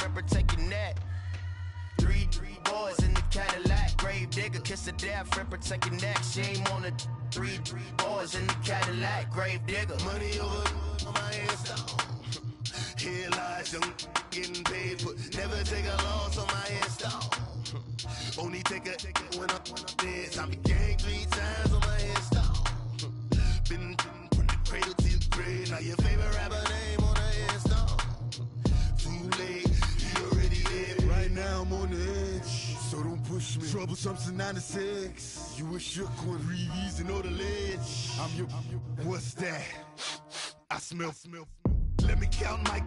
friend protecting that. Three boys in the Cadillac. Grave digger, kiss a death friend protecting that. Shame on the three boys in the Cadillac. Grave digger. Money over on my headstone. Here lies young, getting paid, but never take a loss on my headstone. Only take a when I'm dead. I be gang 3 times on my headstone. Been from the cradle to the grave. Now your favorite rapper name on the headstone. Too late, he already dead. Right now I'm on the edge, so don't push me. Troublesome since 96. You a shook one, breathe easy, know the ledge. I'm your, what's that? I smell. Let me count my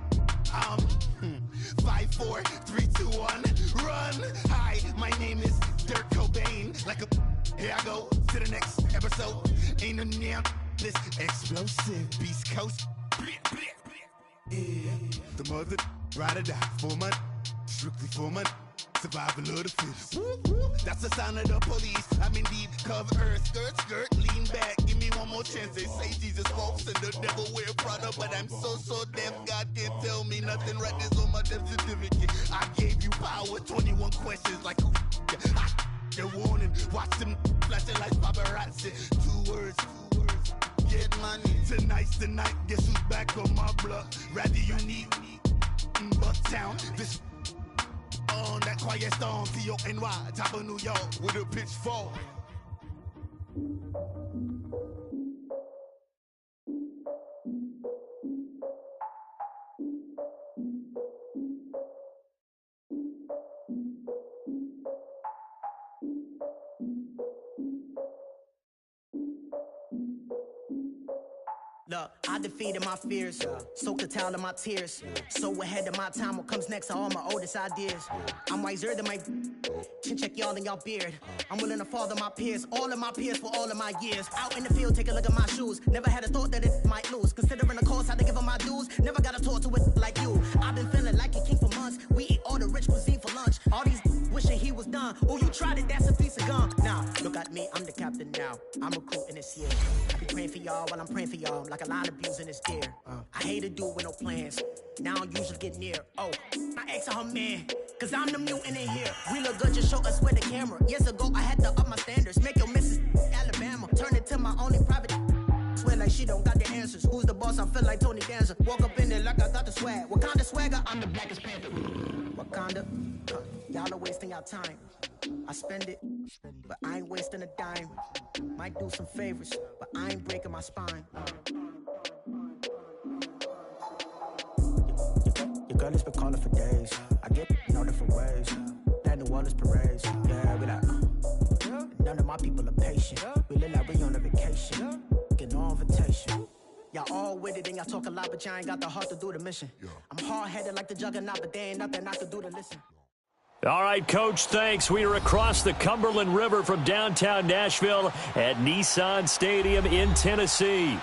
5, 4, 3, 2, 1, run. Hi, my name is Dirk Cobain. Like a, here I go to the next episode. Ain't a damn this explosive Beast Coast. Yeah. The mother ride or die for money, strictly for money. Survival of the fittest. That's the sound of the police. I'm in deep cover earth, skirt, lean back. Give me one more chance. They say Jesus walks and the devil wear Prada, but I'm so deaf. God can't tell me nothing. Right this on my death certificate. I gave you power. 21 questions like who? The warning. Watch them flashing like paparazzi. 2 words. Get money. Tonight's the night. Guess who's back on my block? Rather you need Bucktown. This. On that quiet storm, T-O-N-Y, top of New York, with a pitchfork. Look, I defeated my fears, soaked the towel in my tears. So ahead of my time, what comes next are all my oldest ideas. I'm wiser than my chin check y'all in y'all beard. I'm willing to father my peers, all of my peers for all of my years. Out in the field, take a look at my shoes. Never had a thought that it might lose. Considering the cost, how to give them my dues. Never got to talk to it like you. I've been feeling like a king for months. We eat all the rich cuisine for lunch. All these wishing he was done. Oh, you tried it, that's a piece of gum. Now, look at me, I'm the captain now. I'm recruiting this year. I be praying for y'all while I'm praying for y'all. Like a line of views in his ear. I hate to do with no plans. Now I usually get near. Oh, I ex her man. Cause I'm the mutant in here. We look good, just show us where the camera. Years ago, I had to up my standards. Make your missus Alabama. Turn it to my only private. Swear like she don't got the answers. Who's the boss? I feel like Tony Danza. Walk up in there like I got the swag. What kind of swagger? I'm the blackest panther. Wakanda. Y'all are wasting your time. I spend it, but I ain't wasting a dime. Might do some favors, but I ain't breaking my spine. Your girl has been calling for days. I get in all different ways. That New Orleans parades. Yeah, we like, none of my people are patient. We live like we on a vacation. Get no invitation. Y'all all with it and y'all talk a lot, but y'all ain't got the heart to do the mission. I'm hard-headed like the juggernaut, but there ain't nothing I could do to listen. All right, Coach, thanks. We are across the Cumberland River from downtown Nashville at Nissan Stadium in Tennessee.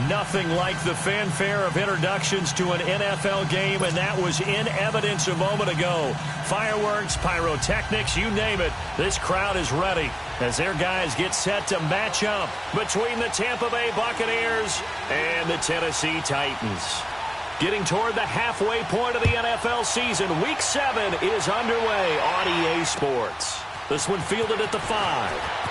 Nothing like the fanfare of introductions to an NFL game, and that was in evidence a moment ago. Fireworks, pyrotechnics, you name it. This crowd is ready as their guys get set to match up between the Tampa Bay Buccaneers and the Tennessee Titans. Getting toward the halfway point of the NFL season, Week 7 is underway on EA Sports. This one fielded at the 5.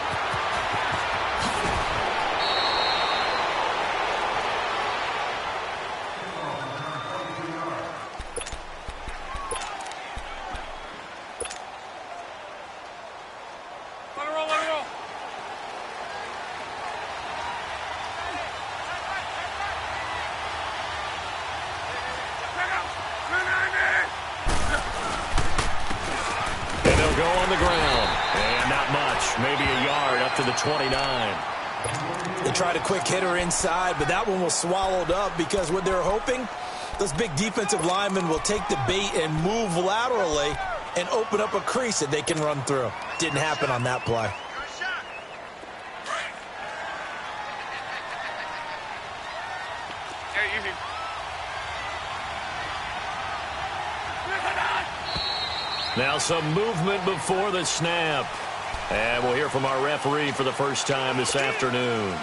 Go on the ground, and not much, maybe a yard up to the 29. They tried a quick hitter inside, but that one was swallowed up because what they're hoping, those big defensive linemen will take the bait and move laterally and open up a crease that they can run through. Didn't happen on that play. Now some movement before the snap. And we'll hear from our referee for the first time this afternoon.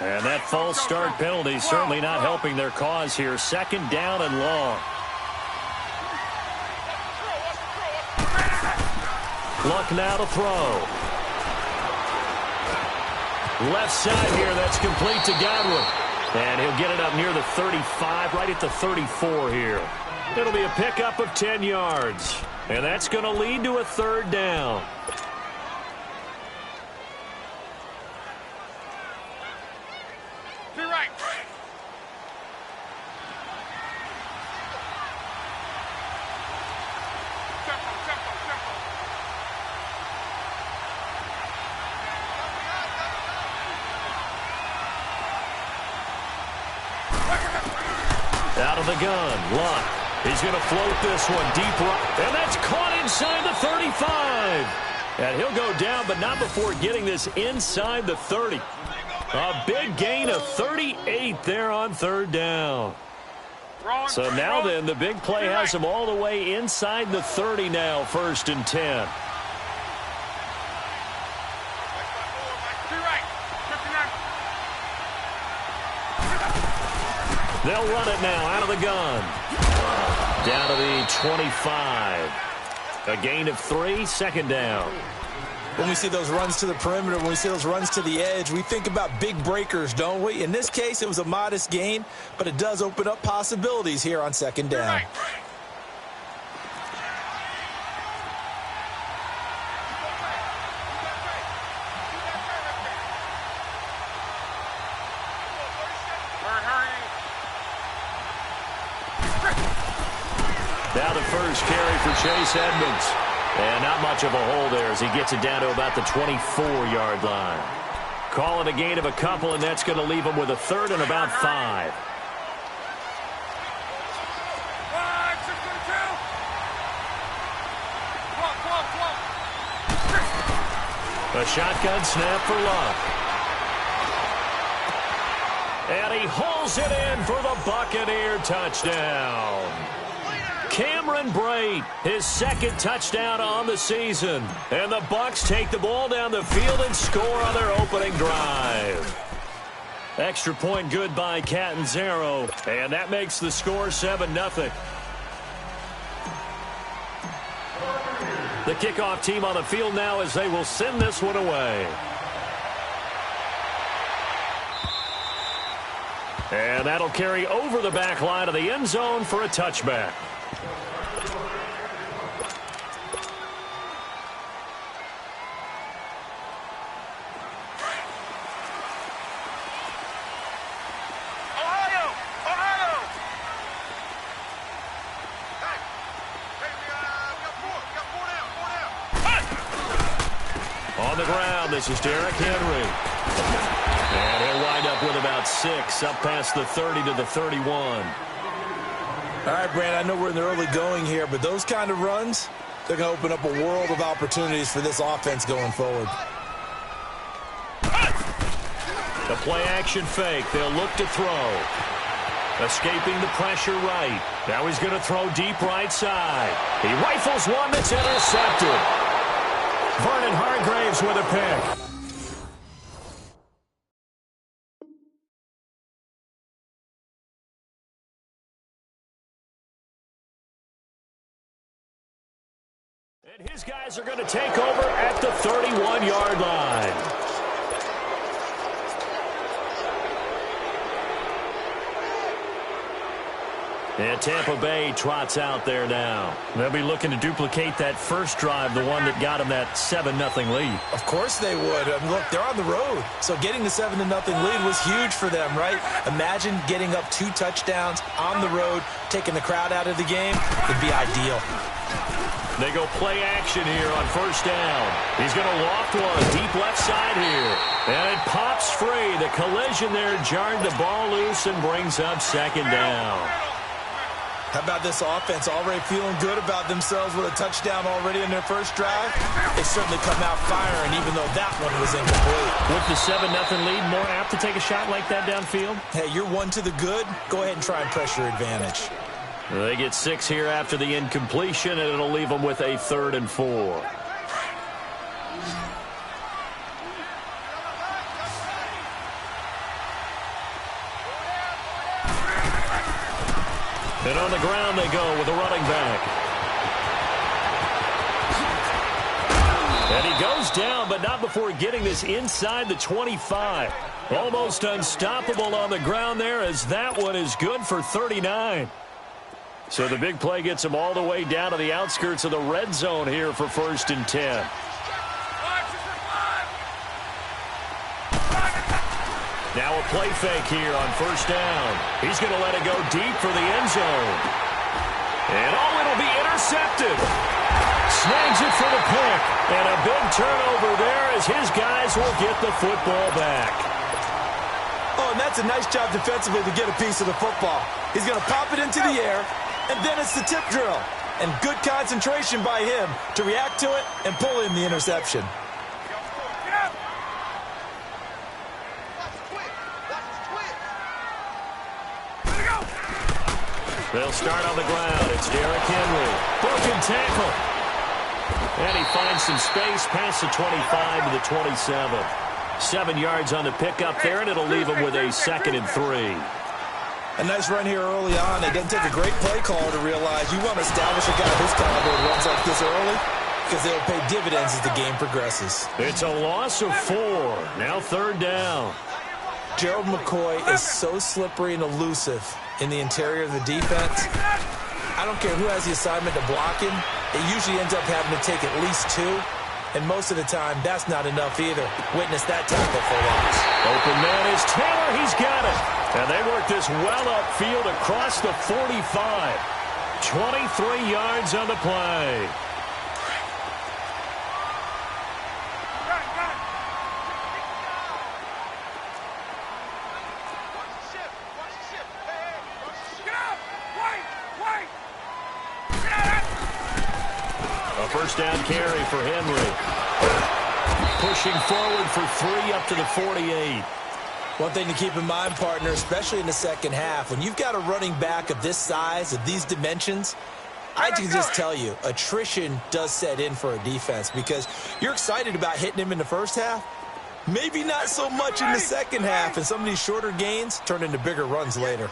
And that false start penalty certainly not helping their cause here. Second down and long. Luck now to throw. Left side here, that's complete to Godwin. And he'll get it up near the 35, right at the 34 here. It'll be a pickup of 10 yards. And that's going to lead to a third down. Out of the gun, Luck. He's going to float this one deep right. And that's caught inside the 35. And he'll go down, but not before getting this inside the 30. A big gain of 38 there on third down. So now then, the big play has him all the way inside the 30 now, 1st and 10. They'll run it now out of the gun. Down to the 25. A gain of 3, second down. When we see those runs to the perimeter, when we see those runs to the edge, we think about big breakers, don't we? In this case, it was a modest gain, but it does open up possibilities here on second down. Now the first carry for Chase Edmonds. And not much of a hole there as he gets it down to about the 24-yard line. Call it a gain of a couple, and that's going to leave him with a third and about 5. A shotgun snap for Luck. And he hauls it in for the Buccaneer touchdown. Cameron Brate, his second touchdown on the season. And the Bucs take the ball down the field and score on their opening drive. Extra point good by Catanzaro. And that makes the score 7-0. The kickoff team on the field now as they will send this one away. And that'll carry over the back line of the end zone for a touchback. On the ground, this is Derrick Henry. And he'll wind up with about 6, up past the 30 to the 31. All right, Brand, I know we're in the early going here, but those kind of runs, they're going to open up a world of opportunities for this offense going forward. The play-action fake. They'll look to throw. Escaping the pressure right. Now he's going to throw deep right side. He rifles one that's intercepted. Vernon Hargreaves with a pick. And his guys are going to take over at the 31-yard line. And Tampa Bay trots out there now. They'll be looking to duplicate that first drive, the one that got them that 7-0 lead. Of course they would. I mean, look, they're on the road. So getting the 7-0 lead was huge for them, right? Imagine getting up 2 touchdowns on the road, taking the crowd out of the game. It'd be ideal. They go play action here on first down. He's going to loft one deep left side here. And it pops free. The collision there jarred the ball loose and brings up second down. How about this offense already feeling good about themselves with a touchdown already in their first drive? They certainly come out firing, even though that one was incomplete. With the 7-0 lead, more apt to take a shot like that downfield? Hey, you're one to the good. Go ahead and try and press your advantage. They get 6 here after the incompletion, and it'll leave them with a 3rd and 4. And on the ground they go with a running back. And he goes down, but not before getting this inside the 25. Almost unstoppable on the ground there, as that one is good for 39. So the big play gets him all the way down to the outskirts of the red zone here for 1st and 10. Now a play fake here on 1st down. He's going to let it go deep for the end zone. And it'll be intercepted. Snags it for the pick. And a big turnover there as his guys will get the football back. Oh, and that's a nice job defensively to get a piece of the football. He's going to pop it into the air, and then it's the tip drill. And good concentration by him to react to it and pull in the interception. They'll start on the ground. It's Derrick Henry. Broken tackle. And he finds some space past the 25 to the 27. 7 yards on the pickup there, and it'll leave him with a 2nd and 3. A nice run here early on. It doesn't take a great play caller to realize you want to establish a guy this caliber who runs like this early, because they'll pay dividends as the game progresses. It's a loss of 4. Now 3rd down. Gerald McCoy is so slippery and elusive in the interior of the defense. I don't care who has the assignment to block him. It usually ends up having to take at least 2. And most of the time, that's not enough either. Witness that tackle for loss. Open man is Taylor. He's got it. And they work this well upfield across the 45. 23 yards on the play. A 1st down carry for Henry. Pushing forward for 3 up to the 48. One thing to keep in mind, partner, especially in the second half, when you've got a running back of this size, of these dimensions, I can just tell you, attrition does set in for a defense, because you're excited about hitting him in the first half, maybe not so much in the second half, and some of these shorter gains turn into bigger runs later.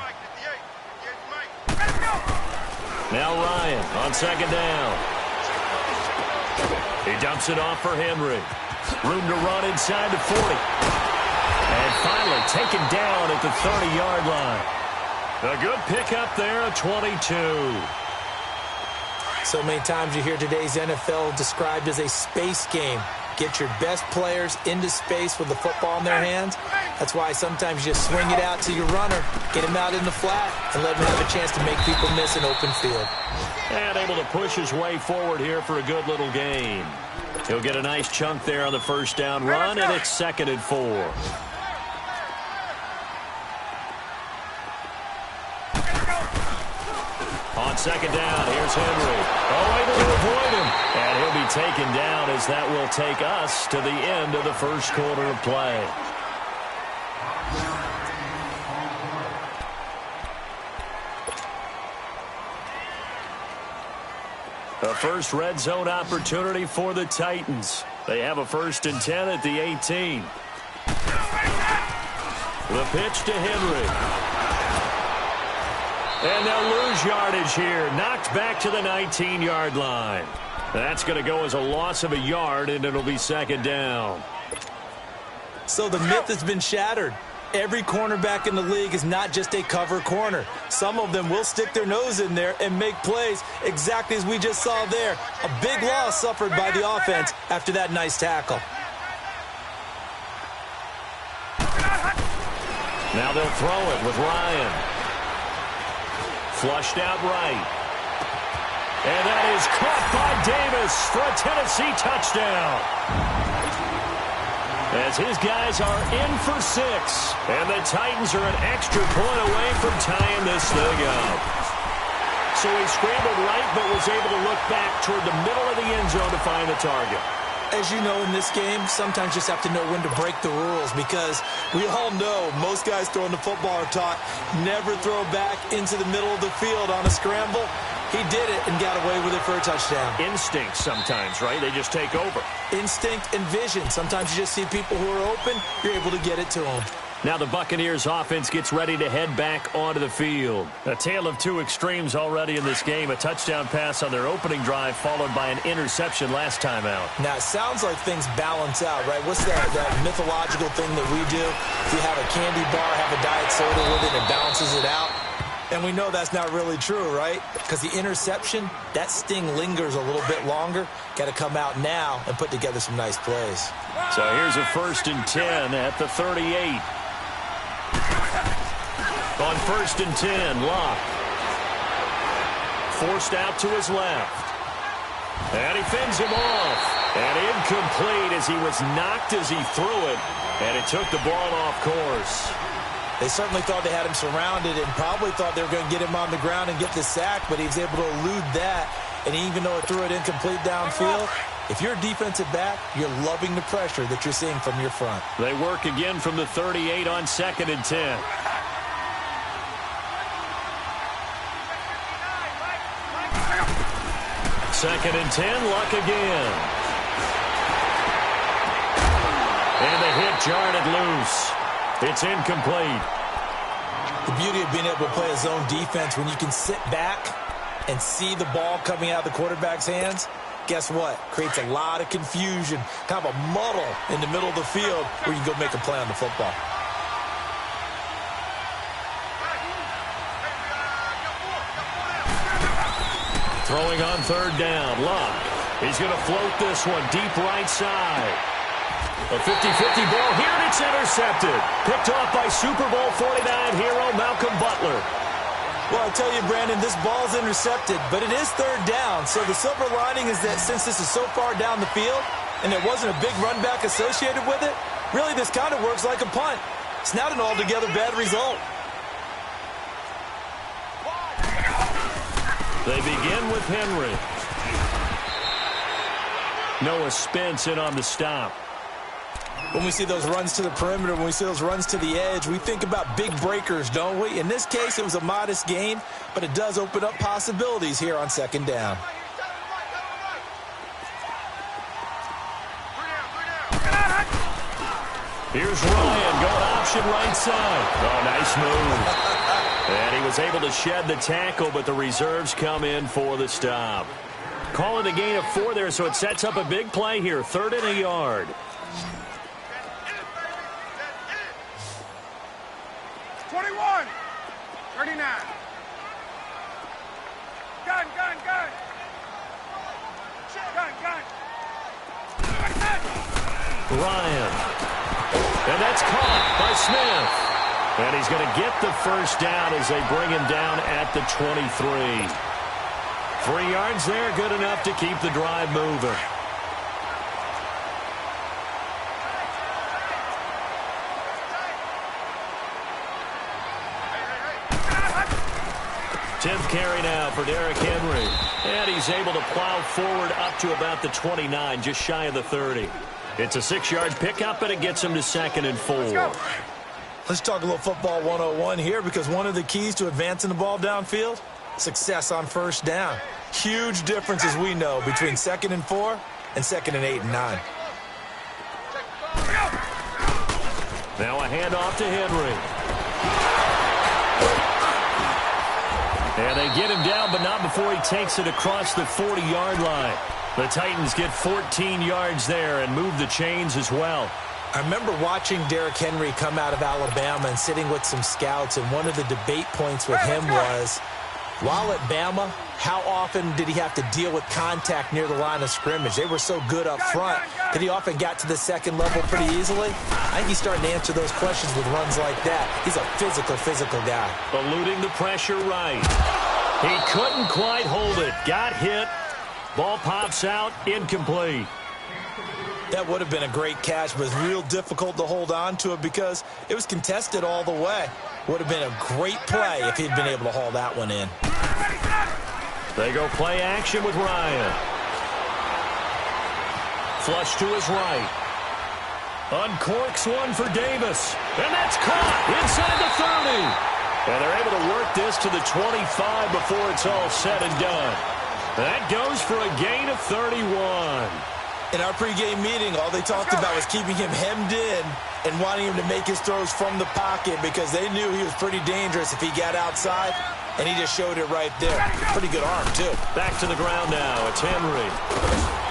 Now Ryan on 2nd down. He dumps it off for Henry. Room to run inside the 40. And finally taken down at the 30-yard line. A good pickup there at 22. So many times you hear today's NFL described as a space game. Get your best players into space with the football in their hands. That's why sometimes you just swing it out to your runner, get him out in the flat, and let him have a chance to make people miss an open field. And able to push his way forward here for a good little gain. He'll get a nice chunk there on the 1st down run, and it's 2nd and 4. On 2nd down, here's Henry. Oh, able to avoid him. And he'll be taken down as that will take us to the end of the 1st quarter of play. A first red zone opportunity for the Titans. They have a 1st and 10 at the 18. The pitch to Henry. And they'll lose yardage here. Knocked back to the 19-yard line. That's going to go as a loss of a yard, and it'll be 2nd down. So the myth has been shattered. Every cornerback in the league is not just a cover corner. Some of them will stick their nose in there and make plays exactly as we just saw there. A big loss suffered by the offense after that nice tackle. Now they'll throw it with Ryan. Flushed out right. And that is caught by Davis for a Tennessee touchdown. As his guys are in for 6. And the Titans are an extra point away from tying this thing up. So he scrambled right, but was able to look back toward the middle of the end zone to find the target. As you know, in this game, sometimes you just have to know when to break the rules, because we all know most guys throwing the football are taught never throw back into the middle of the field on a scramble. He did it and got away with it for a touchdown. Instinct sometimes, right? They just take over. Instinct and vision. Sometimes you just see people who are open, you're able to get it to them. Now the Buccaneers offense gets ready to head back onto the field. A tale of two extremes already in this game. A touchdown pass on their opening drive followed by an interception last time out. Now, it sounds like things balance out, right? What's that mythological thing that we do? If you have a candy bar, have a diet soda with it, it balances it out. And we know that's not really true, right? Because the interception, that sting lingers a little bit longer. Got to come out now and put together some nice plays. So here's a 1st and 10 at the 38. On 1st and 10, Locke. Forced out to his left. And he fends him off. And incomplete as he was knocked as he threw it. And it took the ball off course. They certainly thought they had him surrounded and probably thought they were going to get him on the ground and get the sack, but he was able to elude that. And even though it threw it incomplete downfield, if you're a defensive back, you're loving the pressure that you're seeing from your front. They work again from the 38 on 2nd and 10. Second and 10, Luck again. And the hit jarred it loose. It's incomplete. The beauty of being able to play a zone defense when you can sit back and see the ball coming out of the quarterback's hands, guess what? Creates a lot of confusion, kind of a muddle in the middle of the field where you can go make a play on the football. Throwing on 3rd down, Luck. He's going to float this one deep right side. A 50-50 ball here, and it's intercepted. Picked off by Super Bowl 49 hero Malcolm Butler. Well, I tell you, Brandon, this ball's intercepted, but it is 3rd down. So the silver lining is that since this is so far down the field and there wasn't a big run back associated with it, really this kind of works like a punt. It's not an altogether bad result. They begin with Henry. Noah Spence in on the stop. When we see those runs to the perimeter, when we see those runs to the edge, we think about big breakers, don't we? In this case, it was a modest gain, but it does open up possibilities here on 2nd down. Here's Ryan going option right side. Oh, nice move. And he was able to shed the tackle, but the reserves come in for the stop. Calling a gain of 4 there, so it sets up a big play here. 3rd and a yard. 21, 39. Gun. Ryan. And that's caught by Smith. And he's going to get the 1st down as they bring him down at the 23. 3 yards there, good enough to keep the drive moving. Tenth carry now for Derrick Henry. And he's able to plow forward up to about the 29, just shy of the 30. It's a 6-yard pickup, and it gets him to 2nd and 4. Let's talk a little football 101 here, because one of the keys to advancing the ball downfield, success on 1st down. Huge difference, as we know, between 2nd and 4 and 2nd and 8 and 9. Now a handoff to Henry. And they get him down, but not before he takes it across the 40-yard line. The Titans get 14 yards there and move the chains as well. I remember watching Derrick Henry come out of Alabama and sitting with some scouts, and one of the debate points with him was, while at Bama, how often did he have to deal with contact near the line of scrimmage? They were so good up front that he often got to the 2nd level pretty easily. I think he's starting to answer those questions with runs like that. He's a physical guy. Eluding the pressure right. He couldn't quite hold it. Got hit. Ball pops out. Incomplete. That would have been a great catch, but it's real difficult to hold on to it because it was contested all the way. Would have been a great play if he'd been able to haul that one in. They go play action with Ryan. Flush to his right. Uncorks one for Davis. And that's caught inside the 30. And they're able to work this to the 25 before it's all said and done. That goes for a gain of 31. In our pregame meeting, all they talked about was keeping him hemmed in and wanting him to make his throws from the pocket because they knew he was pretty dangerous if he got outside, and he just showed it right there. Pretty good arm, too. Back to the ground now. It's Henry.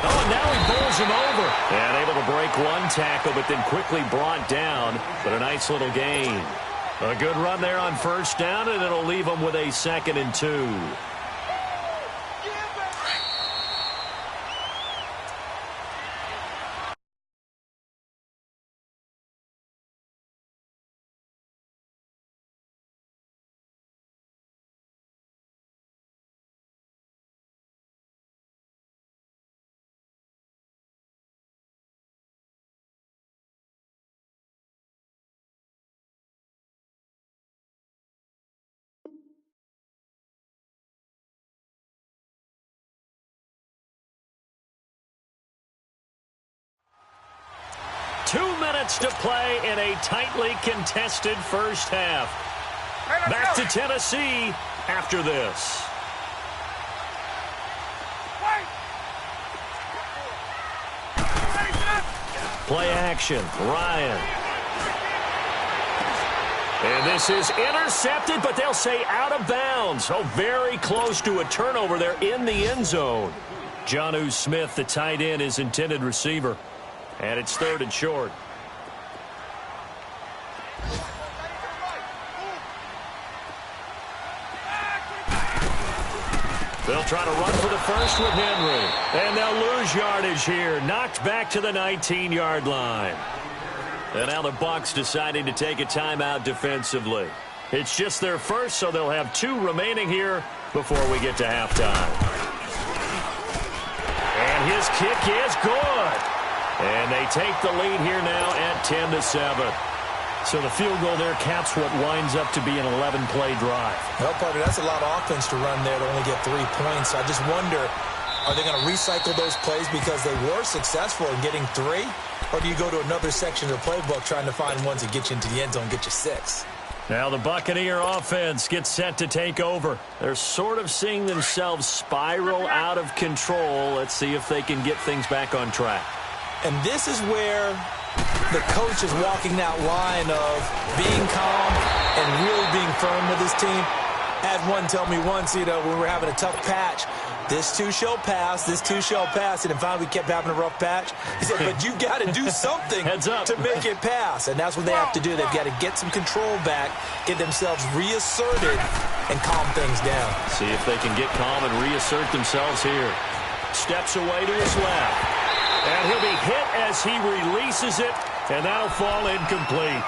Oh, and now he bowls him over. And able to break one tackle, but then quickly brought down. But a nice little gain. A good run there on first down, and it'll leave him with a 2nd and 2. 2 minutes to play in a tightly contested first half. Back to Tennessee after this. Play action. Ryan. And this is intercepted, but they'll say out of bounds. Oh, very close to a turnover there in the end zone. Jonnu Smith, the tight end, is intended receiver. And it's 3rd and short. They'll try to run for the first with Henry. And they'll lose yardage here. Knocked back to the 19-yard line. And now the Bucs deciding to take a timeout defensively. It's just their first, so they'll have 2 remaining here before we get to halftime. And his kick is good. And they take the lead here now at 10-7. So the field goal there caps what winds up to be an 11-play drive. Well, partner, that's a lot of offense to run there to only get 3 points. I just wonder, are they going to recycle those plays because they were successful in getting 3? Or do you go to another section of the playbook trying to find ones that get you into the end zone and get you 6? Now the Buccaneer offense gets set to take over. They're sort of seeing themselves spiral out of control. Let's see if they can get things back on track. And this is where the coach is walking that line of being calm and really being firm with his team. Had one tell me once, when we were having a tough patch, this too shall pass, this too shall pass, and finally we kept having a rough patch. He said, but you got to do something to make it pass, and that's what they have to do. They've got to get some control back, get themselves reasserted, and calm things down. See if they can get calm and reassert themselves here. Steps away to his left. And he'll be hit as he releases it, and that'll fall incomplete.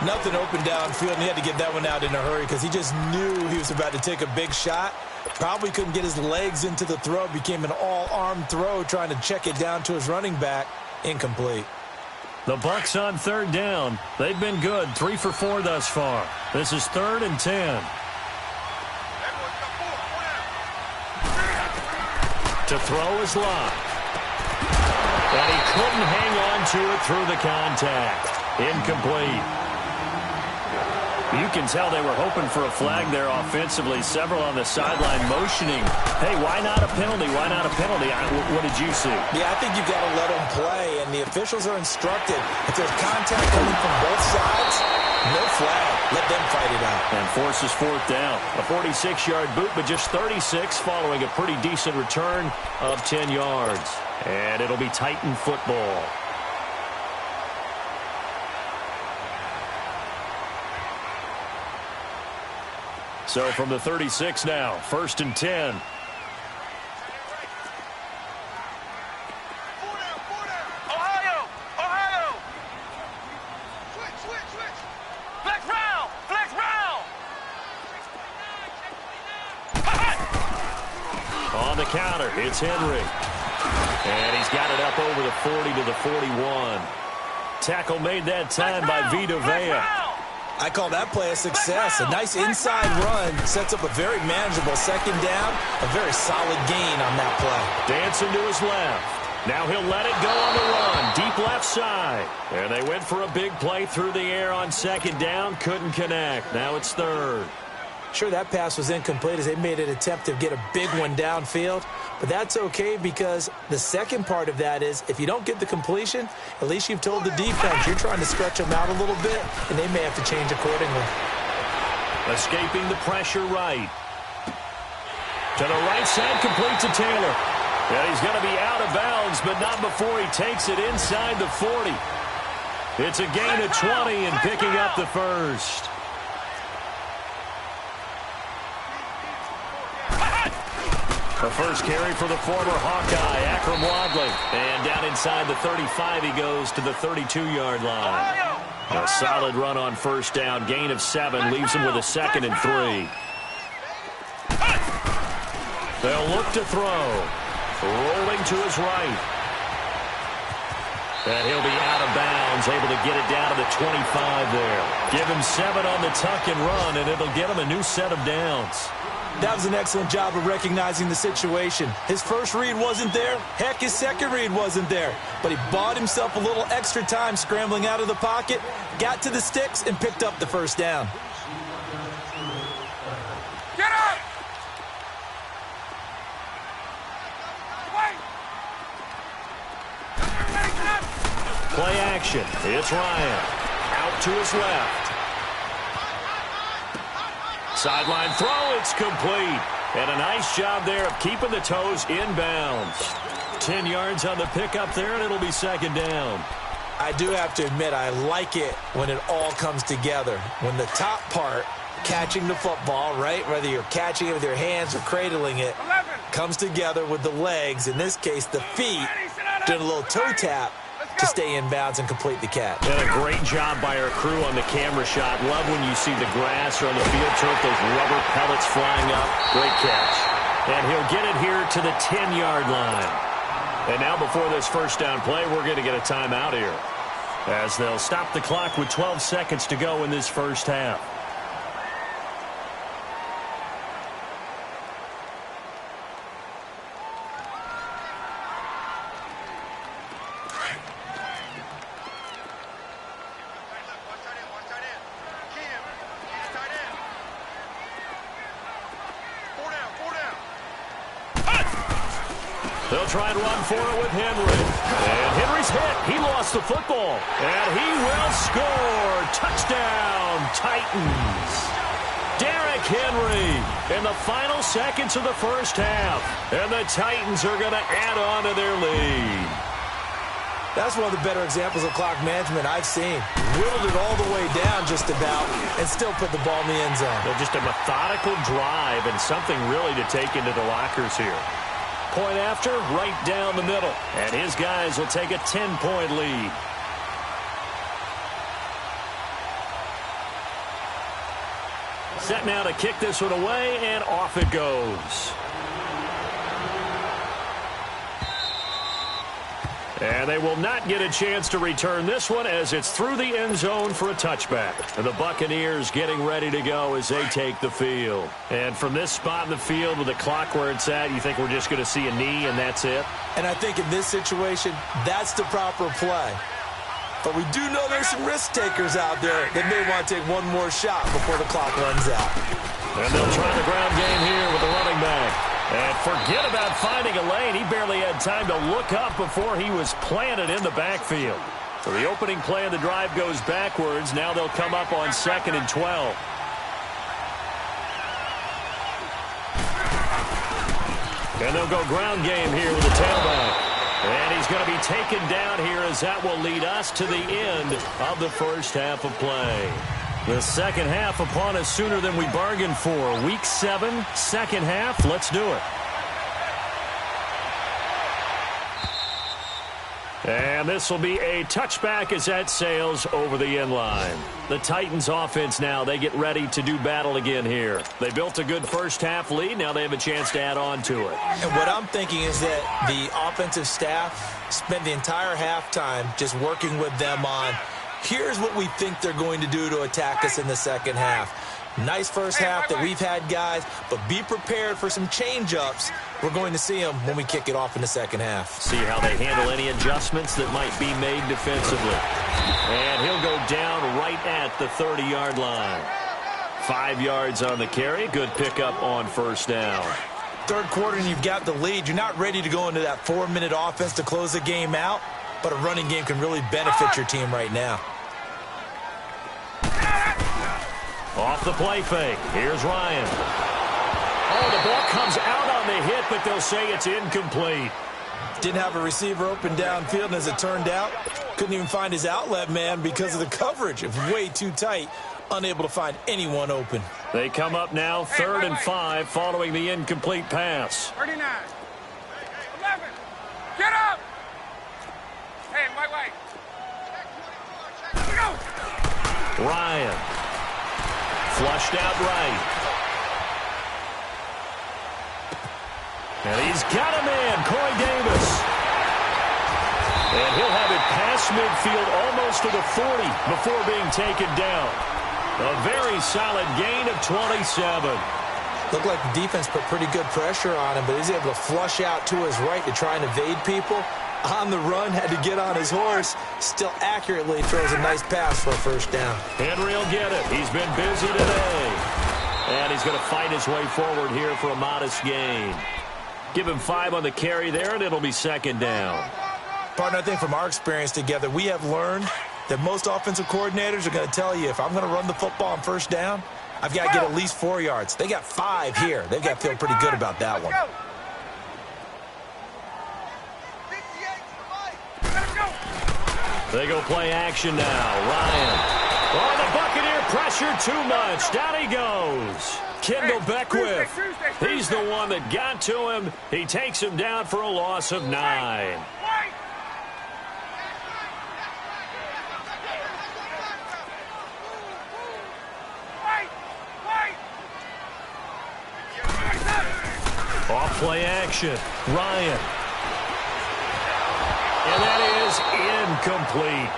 Nothing open downfield, and he had to get that one out in a hurry because he just knew he was about to take a big shot. Probably couldn't get his legs into the throw. Became an all-arm throw trying to check it down to his running back. Incomplete. The Bucs on 3rd down. They've been good, 3 for 4 thus far. This is 3rd and 10. To throw is Locke. And he couldn't hang on to it through the contact. Incomplete. You can tell they were hoping for a flag there offensively. Several on the sideline motioning. Hey, why not a penalty? Why not a penalty? What did you see? Yeah, I think you've got to let them play, and the officials are instructed. If there's contact coming from both sides, no flag. Let them fight it out. And forces 4th down. A 46-yard boot, but just 36 following a pretty decent return of 10 yards. And it'll be Titan football. So from the 36 now, 1st and 10. Ohio! Switch! Flex round! On the counter, it's Henry. And he's got it up over the 40 to the 41. Tackle made that time by Vita Vea. I call that play a success. A nice inside run sets up a very manageable 2nd down. A very solid gain on that play. Dancing to his left. Now he'll let it go on the run. Deep left side. And they went for a big play through the air on 2nd down. Couldn't connect. Now it's 3rd. Sure, that pass was incomplete as they made an attempt to get a big one downfield, but that's okay because the second part of that is if you don't get the completion, at least you've told the defense you're trying to stretch them out a little bit, and they may have to change accordingly. Escaping the pressure right. To the right side, complete to Taylor. And he's going to be out of bounds, but not before he takes it inside the 40. It's a gain of 20 and picking up the first. The first carry for the former Hawkeye, Akram Wadley. And down inside the 35, he goes to the 32-yard line. A solid run on first down, gain of 7, leaves him with a 2nd and 3. They'll look to throw. Rolling to his right. And he'll be out of bounds, able to get it down to the 25 there. Give him 7 on the tuck and run, and it'll get him a new set of downs. That was an excellent job of recognizing the situation. His first read wasn't there. Heck, his second read wasn't there. But he bought himself a little extra time scrambling out of the pocket, got to the sticks, and picked up the first down. Get up! Play action. It's Ryan. Out to his left. Sideline throw. It's complete. And a nice job there of keeping the toes inbounds. 10 yards on the pickup there, and it'll be 2nd down. I do have to admit, I like it when it all comes together. When the top part, catching the football, right, whether you're catching it with your hands or cradling it, comes together with the legs, in this case the feet, doing a little toe tap to stay in bounds and complete the catch. And a great job by our crew on the camera shot. Love when you see the grass or on the field turf, those rubber pellets flying up. Great catch. And he'll get it here to the 10-yard line. And now before this first down play, we're going to get a timeout here, as they'll stop the clock with 12 seconds to go in this first half. They'll try and run for it with Henry. And Henry's hit. He lost the football. And he will score. Touchdown, Titans. Derrick Henry in the final seconds of the first half. And the Titans are going to add on to their lead. That's one of the better examples of clock management I've seen. Whittled it all the way down just about and still put the ball in the end zone. Well, just a methodical drive and something really to take into the lockers here. Point after, right down the middle. And his guys will take a 10-point lead. Set now to kick this one away, and off it goes. And they will not get a chance to return this one as it's through the end zone for a touchback. And the Buccaneers getting ready to go as they take the field. And from this spot in the field with the clock where it's at, you think we're just going to see a knee and that's it? And I think in this situation, that's the proper play. But we do know there's some risk takers out there that may want to take one more shot before the clock runs out. And they'll try the ground game here with the running back. And forget about finding a lane. He barely had time to look up before he was planted in the backfield. So the opening play of the drive goes backwards. Now they'll come up on 2nd and 12. And they'll go ground game here with the tailback. And he's going to be taken down here as that will lead us to the end of the first half of play. The second half upon us sooner than we bargained for. Week 7, second half. Let's do it. And this will be a touchback as that sails over the end line. The Titans offense now, they get ready to do battle again here. They built a good first half lead. Now they have a chance to add on to it. And what I'm thinking is that the offensive staff spent the entire halftime just working with them on, here's what we think they're going to do to attack us in the second half. Nice first half that we've had, guys, but be prepared for some change-ups. We're going to see them when we kick it off in the second half. See how they handle any adjustments that might be made defensively. And he'll go down right at the 30-yard line. 5 yards on the carry. Good pickup on first down. Third quarter and you've got the lead. You're not ready to go into that 4-minute offense to close the game out, but a running game can really benefit your team right now. Off the play fake. Here's Ryan. Oh, the ball comes out on the hit, but they'll say it's incomplete. Didn't have a receiver open downfield, and as it turned out, couldn't even find his outlet man because of the coverage. It was way too tight, unable to find anyone open. They come up now 3rd and 5 following the incomplete pass. 39. 11. Get up. Hey, white. Here we go. Ryan. Flushed out right. And he's got a man, Corey Davis. And he'll have it past midfield almost to the 40 before being taken down. A very solid gain of 27. Looked like the defense put pretty good pressure on him, but he's able to flush out to his right to try and evade people. On the run, had to get on his horse. Still accurately throws a nice pass for a first down. Henry will get it. He's been busy today. And he's going to fight his way forward here for a modest gain. Give him 5 on the carry there, and it'll be 2nd down. Partner, I think from our experience together, we have learned that most offensive coordinators are going to tell you, if I'm going to run the football on first down, I've got to get at least 4 yards. They got 5 here. They've got to feel pretty good about that one. They go play action now. Ryan. Oh, the Buccaneer pressure too much. Down he goes. Kendall Beckwith. He's the one that got to him. He takes him down for a loss of 9. Off play action. Ryan. And that is incomplete.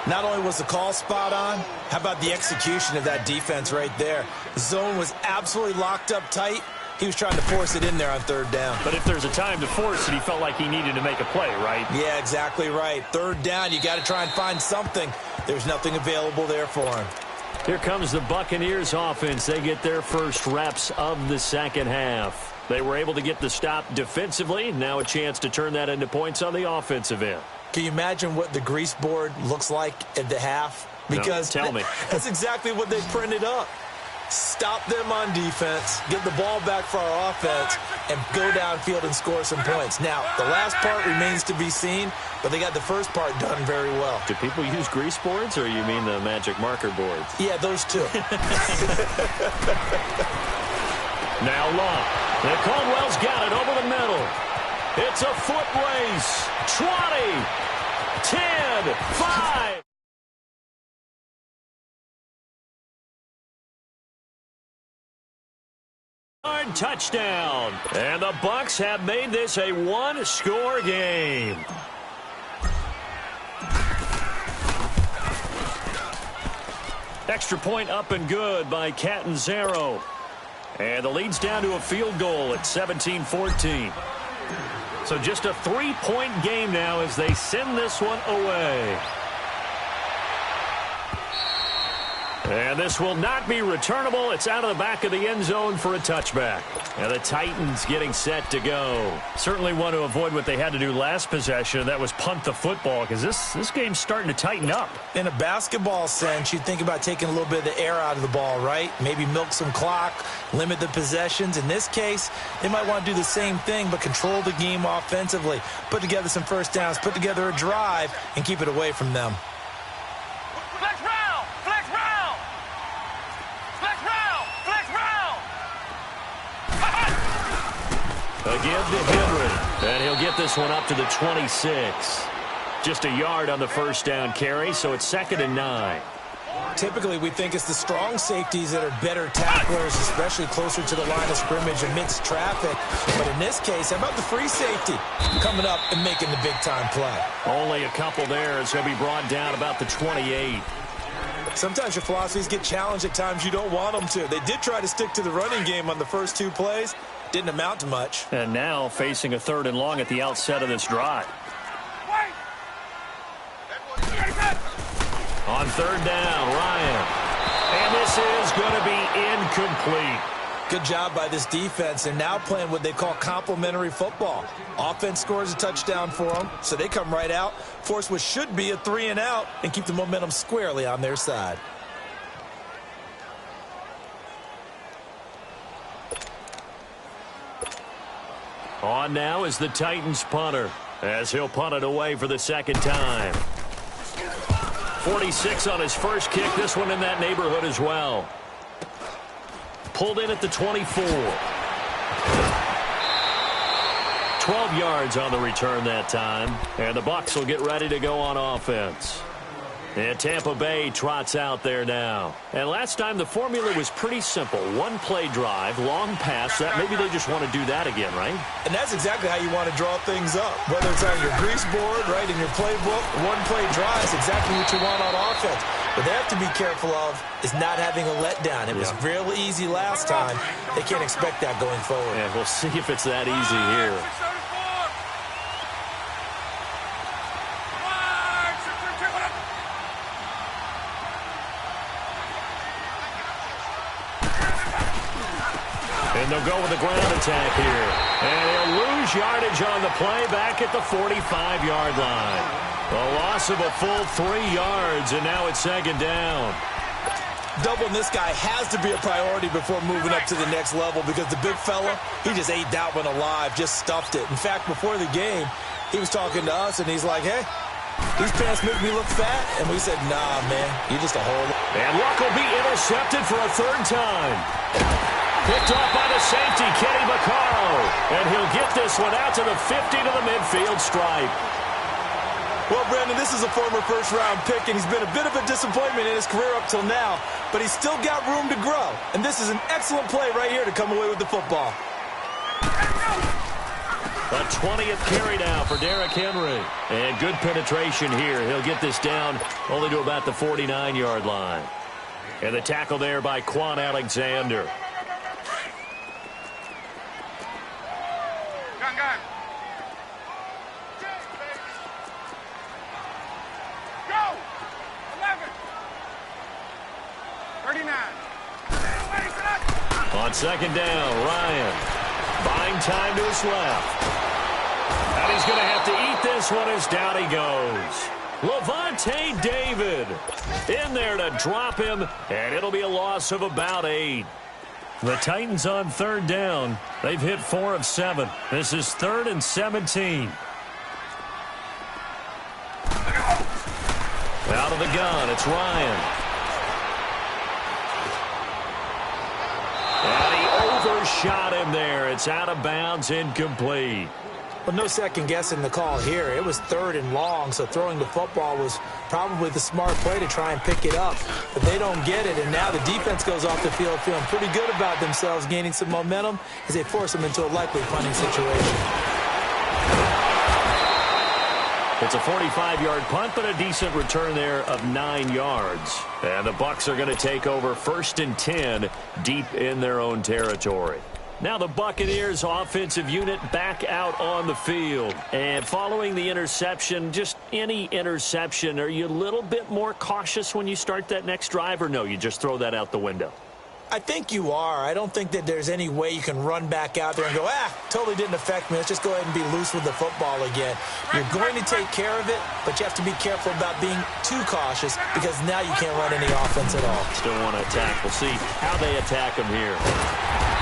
Not only was the call spot on, how about the execution of that defense right there? The zone was absolutely locked up tight. He was trying to force it in there on 3rd down. But if there's a time to force it, he felt like he needed to make a play, right? Yeah, exactly right. 3rd down, you got to try and find something. There's nothing available there for him. Here comes the Buccaneers offense. They get their first reps of the second half. They were able to get the stop defensively. Now a chance to turn that into points on the offensive end. Can you imagine what the grease board looks like at the half? Because no, tell me. That's exactly what they printed up. Stop them on defense, get the ball back for our offense, and go downfield and score some points. Now, the last part remains to be seen, but they got the first part done very well. Do people use grease boards, or you mean the magic marker boards? Yeah, those two. Now Love. And Caldwell's got it over the middle. It's a foot race. 20, 10, 5. Touchdown. And the Bucs have made this a one-score game. Extra point up and good by Catanzaro. And the lead's down to a field goal at 17-14. So just a 3-point game now as they send this one away. And this will not be returnable. It's out of the back of the end zone for a touchback. And the Titans getting set to go. Certainly want to avoid what they had to do last possession. That was punt the football, because this game's starting to tighten up. In a basketball sense, you think about taking a little bit of the air out of the ball, right? Maybe milk some clock, limit the possessions. In this case, they might want to do the same thing, but control the game offensively. Put together some first downs, put together a drive, and keep it away from them. Again to Henry, and he'll get this one up to the 26. Just a yard on the first down carry, so it's 2nd and 9. Typically, we think it's the strong safeties that are better tacklers, especially closer to the line of scrimmage amidst traffic. But in this case, how about the free safety coming up and making the big-time play? Only a couple there, so he'll be brought down about the 28. Sometimes your philosophies get challenged at times you don't want them to. They did try to stick to the running game on the first 2 plays. Didn't amount to much. And now facing a 3rd and long at the outset of this drive. On 3rd down, Ryan. And this is going to be incomplete. Good job by this defense, and now playing what they call complementary football. Offense scores a touchdown for them, so they come right out, force what should be a 3-and-out, and keep the momentum squarely on their side. On now is the Titans punter, as he'll punt it away for the second time. 46 on his first kick, this one in that neighborhood as well. Pulled in at the 24. 12 yards on the return that time. And the Bucs will get ready to go on offense. And Tampa Bay trots out there now. And last time the formula was pretty simple. One play drive, long pass. That maybe they just want to do that again, right? And that's exactly how you want to draw things up. Whether it's on your grease board, right, in your playbook, one play drive is exactly what you want on offense. What they have to be careful of is not having a letdown. It was real easy last time. They can't expect that going forward. Yeah, we'll see if it's that easy here. And they'll go with the ground attack here. And he'll lose yardage on the play back at the 45-yard line. A loss of a full 3 yards, and now it's second down. Doubling this guy has to be a priority before moving up to the next level because the big fella, he just ate that one alive, just stuffed it. In fact, before the game, he was talking to us, and he's like, hey, these pants make me look fat. And we said, nah, man, you're just a whole... And Luck will be intercepted for a third time. Picked off by the safety, Kenny Vaccaro. And he'll get this one out to the 50 to the midfield stripe. Well, Brandon, this is a former first-round pick, and he's been a bit of a disappointment in his career up till now, but he's still got room to grow. And this is an excellent play right here to come away with the football. A 20th carry now for Derrick Henry. And good penetration here. He'll get this down only to about the 49-yard line. And the tackle there by Quan Alexander. Gun. Go! 11. 39. On second down, Ryan buying time to his left. And he's going to have to eat this one as down he goes. Levante David in there to drop him, and it'll be a loss of about 8. The Titans on third down. They've hit 4 of 7. This is 3rd and 17. Out of the gun, it's Ryan. And he overshot him there. It's out of bounds, incomplete. Well, no second guessing the call here. It was 3rd and long, so throwing the football was probably the smart play to try and pick it up. But they don't get it, and now the defense goes off the field feeling pretty good about themselves, gaining some momentum as they force them into a likely punting situation. It's a 45-yard punt, but a decent return there of 9 yards. And the Bucs are going to take over 1st and 10 deep in their own territory. Now the Buccaneers offensive unit back out on the field. And following the interception, just any interception, are you a little bit more cautious when you start that next drive, or no, you just throw that out the window? I think you are. I don't think that there's any way you can run back out there and go, totally didn't affect me. Let's just go ahead and be loose with the football again. You're going to take care of it, but you have to be careful about being too cautious because now you can't run any offense at all. Still want to attack. We'll see how they attack him here.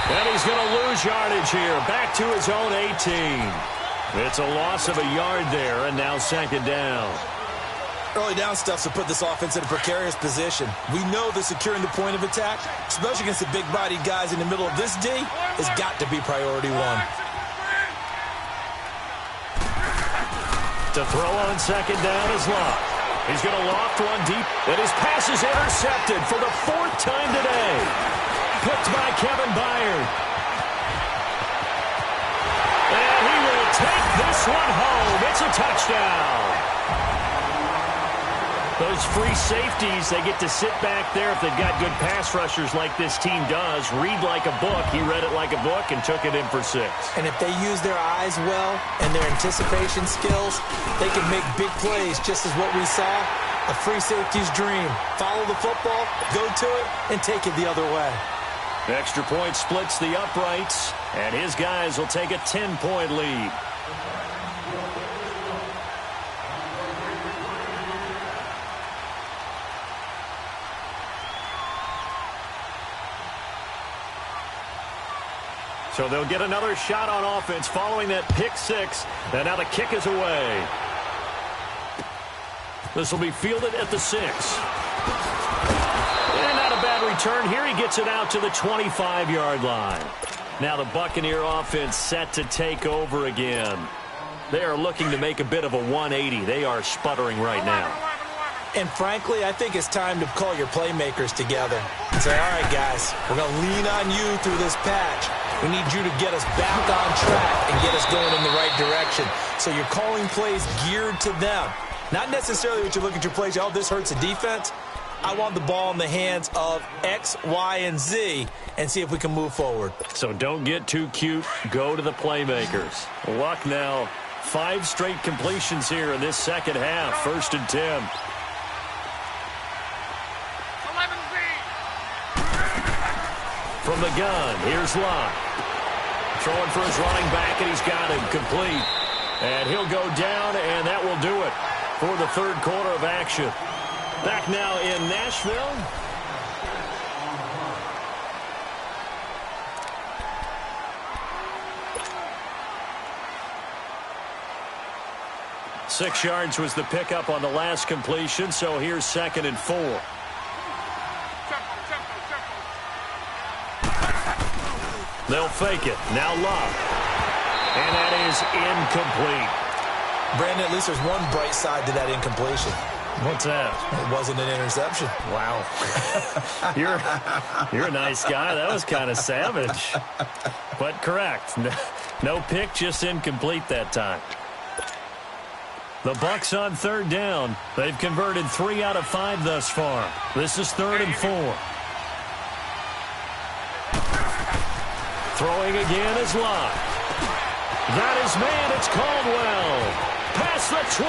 And he's going to lose yardage here. Back to his own 18. It's a loss of a yard there, and now second down. Early down stuffs have put this offense in a precarious position. We know that securing the point of attack, especially against the big-bodied guys in the middle of this D, has got to be priority one. To throw on second down is Luck. He's going to loft one deep, and his pass is intercepted for the 4th time today. Picked by Kevin Byard. And he will take this one home. It's a touchdown. Those free safeties, they get to sit back there if they've got good pass rushers like this team does. Read like a book. He read it like a book and took it in for 6. And if they use their eyes well and their anticipation skills, they can make big plays just as what we saw A free safety's dream. Follow the football, go to it, and take it the other way. Extra point splits the uprights, and his guys will take a 10-point lead. So they'll get another shot on offense following that pick six. And now the kick is away. This will be fielded at the 6. And not a bad return here. He gets it out to the 25-yard line. Now the Buccaneer offense set to take over again. They are looking to make a bit of a 180. They are sputtering right now. And frankly, I think it's time to call your playmakers together and say, all right, guys, we're going to lean on you through this patch. We need you to get us back on track and get us going in the right direction. So you're calling plays geared to them. Not necessarily what you look at your plays, oh, this hurts the defense. I want the ball in the hands of X, Y, and Z and see if we can move forward. So don't get too cute. Go to the playmakers. Luck now. 5 straight completions here in this second half. 1st and 10. From the gun, here's Locke. Throwing for his running back, and he's got him complete. And he'll go down, and that will do it for the third quarter of action. Back now in Nashville. Six yards was the pickup on the last completion, so here's 2nd and 4. They'll fake it. Now Love. And that is incomplete. Brandon, at least there's one bright side to that incompletion. What's that? It wasn't an interception. Wow. You're a nice guy. That was kind of savage. But correct. No pick, just incomplete that time. The Bucs on 3rd down. They've converted 3 out of 5 thus far. This is 3rd and 4. Throwing again is Locke. That is man. It's Caldwell. Past the 20.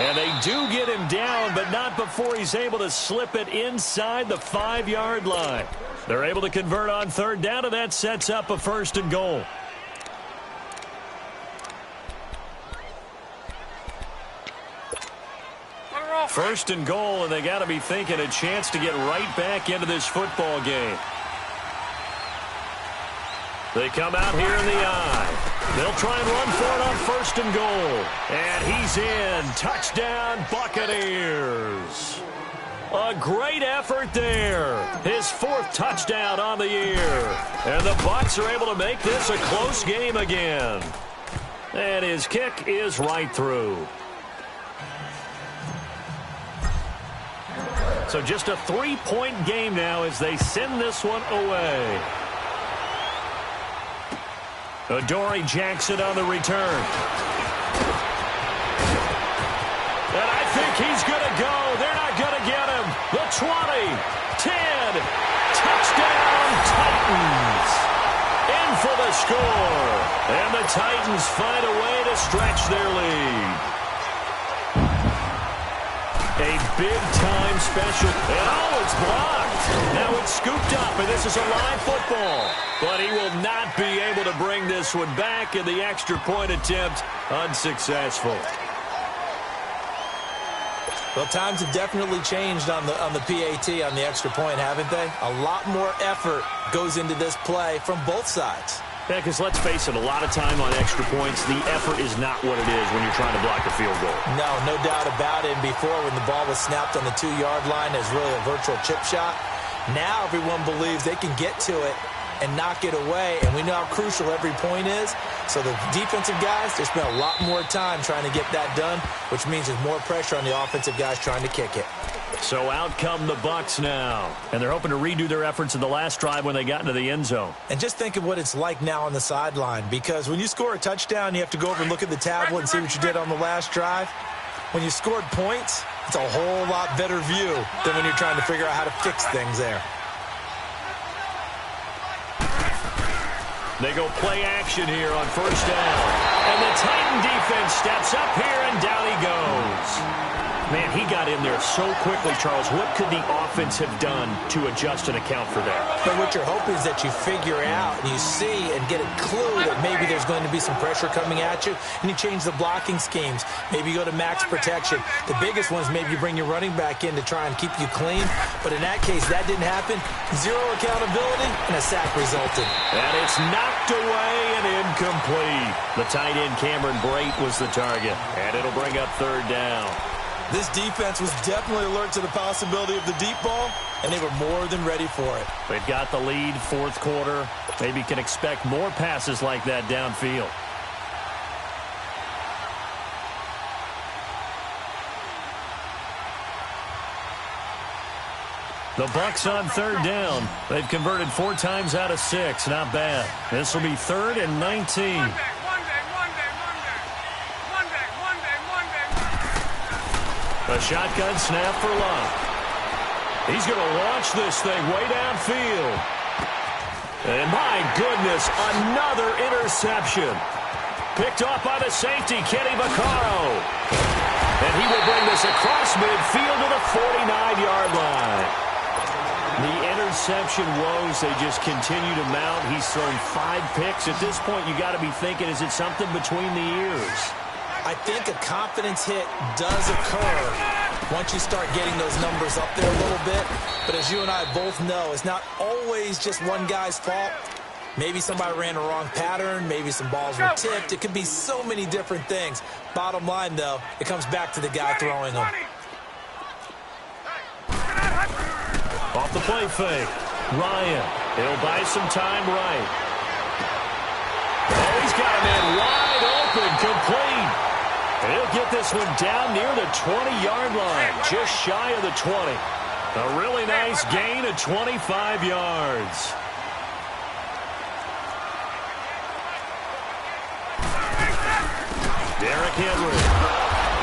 And they do get him down, but not before he's able to slip it inside the 5-yard line. They're able to convert on 3rd down, and that sets up a 1st and goal. First and goal, and they got to be thinking a chance to get right back into this football game. They come out here in the eye. They'll try and run for it on 1st and goal. And he's in. Touchdown, Buccaneers. A great effort there. His 4th touchdown on the year. And the Bucs are able to make this a close game again. And his kick is right through. So just a 3-point game now as they send this one away. Adoree Jackson on the return. And I think he's going to go. They're not going to get him. The 20, 10, touchdown Titans. In for the score. And the Titans find a way to stretch their lead. A big-time special. And oh, it's blocked. Now it's scooped up, and this is a live football. But he will not be able to bring this one back, and the extra point attempt unsuccessful. Well, times have definitely changed on the PAT, on the extra point, haven't they? A lot more effort goes into this play from both sides. Yeah, because let's face it, a lot of time on extra points, the effort is not what it is when you're trying to block a field goal. No doubt about it. And before, when the ball was snapped on the 2-yard line, it was really a virtual chip shot. Now everyone believes they can get to it and knock it away, and we know how crucial every point is. So the defensive guys, they spend a lot more time trying to get that done, which means there's more pressure on the offensive guys trying to kick it. So out come the Bucs now, and they're hoping to redo their efforts in the last drive when they got into the end zone. And just think of what it's like now on the sideline, because when you score a touchdown, you have to go over and look at the tablet and see what you did on the last drive. When you scored points, it's a whole lot better view than when you're trying to figure out how to fix things there. They go play action here on 1st down. And the Titan defense steps up here, and down he goes. Man, he got in there so quickly, Charles. What could the offense have done to adjust and account for that? But what you're hoping is that you figure out and you see and get a clue that maybe there's going to be some pressure coming at you, and you change the blocking schemes. Maybe you go to max protection. The biggest one is maybe you bring your running back in to try and keep you clean. But in that case, that didn't happen. Zero accountability, and a sack resulted. And it's knocked away and incomplete. The tight end, Cameron Brate, was the target. And it'll bring up third down. This defense was definitely alert to the possibility of the deep ball, and they were more than ready for it. They've got the lead, fourth quarter. Maybe can expect more passes like that downfield. The Bucs on third down. They've converted 4 times out of 6. Not bad. This will be 3rd and 19. A shotgun snap for Love. He's going to launch this thing way downfield. And my goodness, another interception. Picked off by the safety, Kenny Vaccaro. And he will bring this across midfield to the 49-yard line. The interception woes, they just continue to mount. He's thrown 5 picks. At this point, you got to be thinking, is it something between the ears? I think a confidence hit does occur once you start getting those numbers up there a little bit. But as you and I both know, it's not always just one guy's fault. Maybe somebody ran a wrong pattern. Maybe some balls were tipped. It could be so many different things. Bottom line, though, it comes back to the guy throwing them. Off the play fake. Ryan. He'll buy some time right. Oh, he's got him in wide open. Complete. He'll get this one down near the 20-yard line. Just shy of the 20. A really nice gain of 25 yards. Derrick Henry.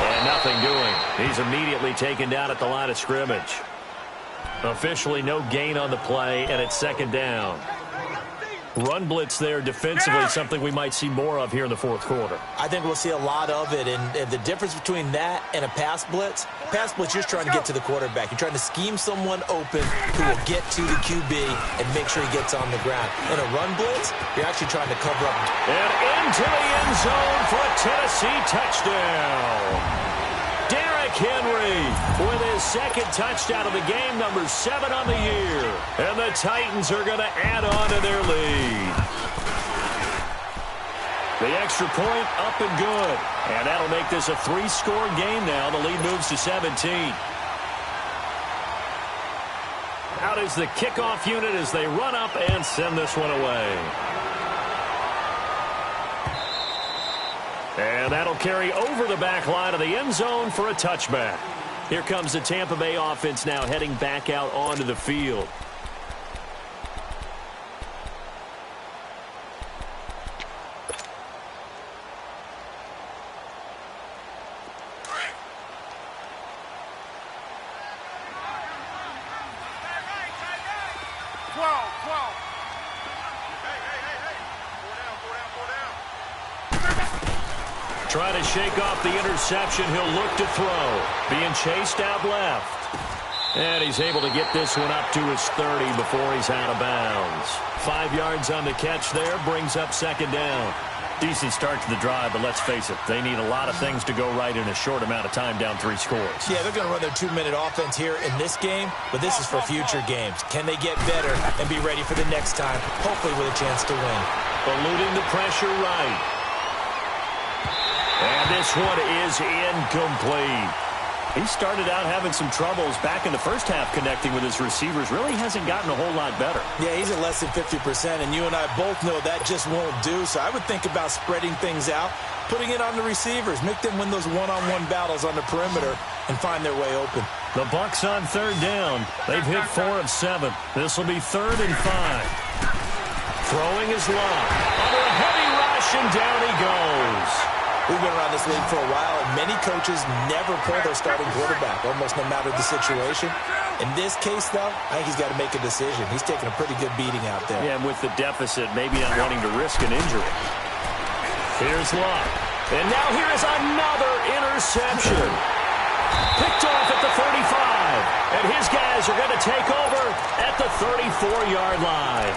And nothing doing. He's immediately taken down at the line of scrimmage. Officially no gain on the play, and it's 2nd down. Run blitz there defensively, something we might see more of here in the fourth quarter. I think we'll see a lot of it, and the difference between that and a pass blitz, you're just trying to get to the quarterback. You're trying to scheme someone open who will get to the QB and make sure he gets on the ground. In a run blitz, you're actually trying to cover up. And into the end zone for a Tennessee touchdown. Derrick Henry with his 2nd touchdown of the game, number 7 on the year. And the Titans are going to add on to their lead. The extra point up and good. And that'll make this a 3-score game now. The lead moves to 17. Out is the kickoff unit as they run up and send this one away. And that'll carry over the back line of the end zone for a touchback. Here comes the Tampa Bay offense now heading back out onto the field. Trying to shake off the interception. He'll look to throw. Being chased out left. And he's able to get this one up to his 30 before he's out of bounds. 5 yards on the catch there. Brings up 2nd down. Decent start to the drive, but let's face it, they need a lot of things to go right in a short amount of time down 3 scores. Yeah, they're going to run their 2-minute offense here in this game, but this is for future games. Can they get better and be ready for the next time, hopefully with a chance to win? Eluding the pressure right. And this one is incomplete. He started out having some troubles back in the first half connecting with his receivers. Really hasn't gotten a whole lot better. Yeah, he's at less than 50%, and you and I both know that just won't do. So I would think about spreading things out, putting it on the receivers, make them win those one-on-one battles on the perimeter and find their way open. The Bucs on 3rd down. They've hit 4 of 7. This will be 3rd and 5. Throwing is Love. Under a heavy rush, and down he goes. We've been around this league for a while, and many coaches never pull their starting quarterback, almost no matter the situation. In this case, though, I think he's got to make a decision. He's taking a pretty good beating out there. Yeah, and with the deficit, maybe not wanting to risk an injury. Here's Love. And now here is another interception. Picked Broncos are going to take over at the 34-yard line.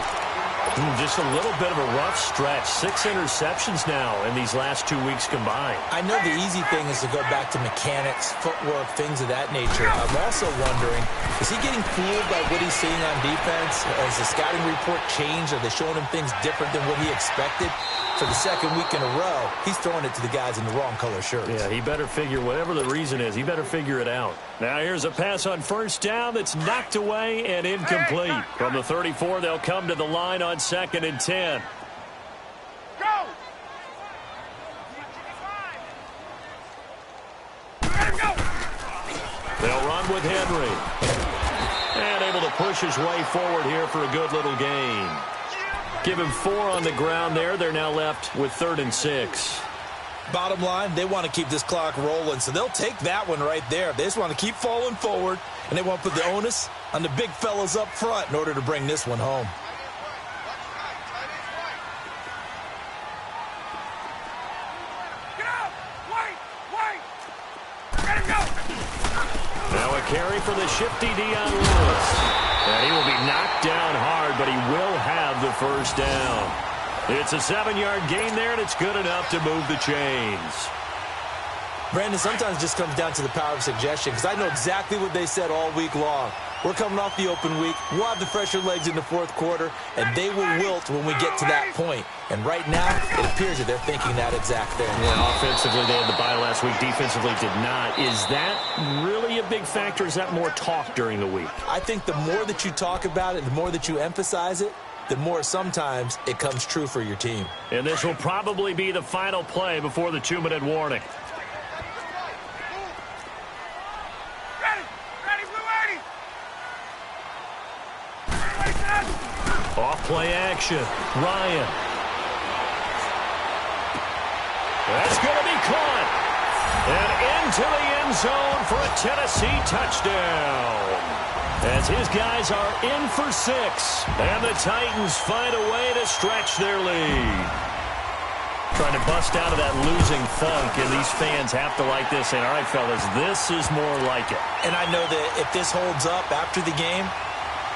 Just a little bit of a rough stretch. 6 interceptions now in these last 2 weeks combined. I know the easy thing is to go back to mechanics, footwork, things of that nature. I'm also wondering, is he getting fooled by what he's seeing on defense? Has the scouting report changed? Are they showing him things different than what he expected? For the second week in a row, he's throwing it to the guys in the wrong color shirts. Yeah, he better figure, whatever the reason is, he better figure it out. Now here's a pass on first down that's knocked away and incomplete. From the 34, they'll come to the line on 2nd and 10. Go! Let him go! They'll run with Henry. And able to push his way forward here for a good little gain. Give him 4 on the ground there. They're now left with 3rd and 6. Bottom line, they want to keep this clock rolling, so they'll take that one right there. They just want to keep falling forward, and they want to put the onus on the big fellas up front in order to bring this one home. Get out! Wait! Let him go! Now a carry for the shifty Dion Lewis. And he will be knocked down hard, but he will have the first down. It's a 7-yard gain there, and it's good enough to move the chains. Brandon, sometimes it just comes down to the power of suggestion, because I know exactly what they said all week long. We're coming off the open week. We'll have the fresher legs in the 4th quarter, and they will wilt when we get to that point. And right now, it appears that they're thinking that exact thing. Yeah, offensively, they had the bye last week. Defensively, did not. Is that really a big factor? Is that more talk during the week? I think the more that you talk about it, the more that you emphasize it, the more sometimes it comes true for your team. And this will probably be the final play before the 2-minute warning. Off play action. Ryan. That's going to be caught. And into the end zone for a Tennessee touchdown. As his guys are in for 6. And the Titans find a way to stretch their lead. Trying to bust out of that losing funk, and these fans have to like this. And, all right, fellas, this is more like it. And I know that if this holds up after the game,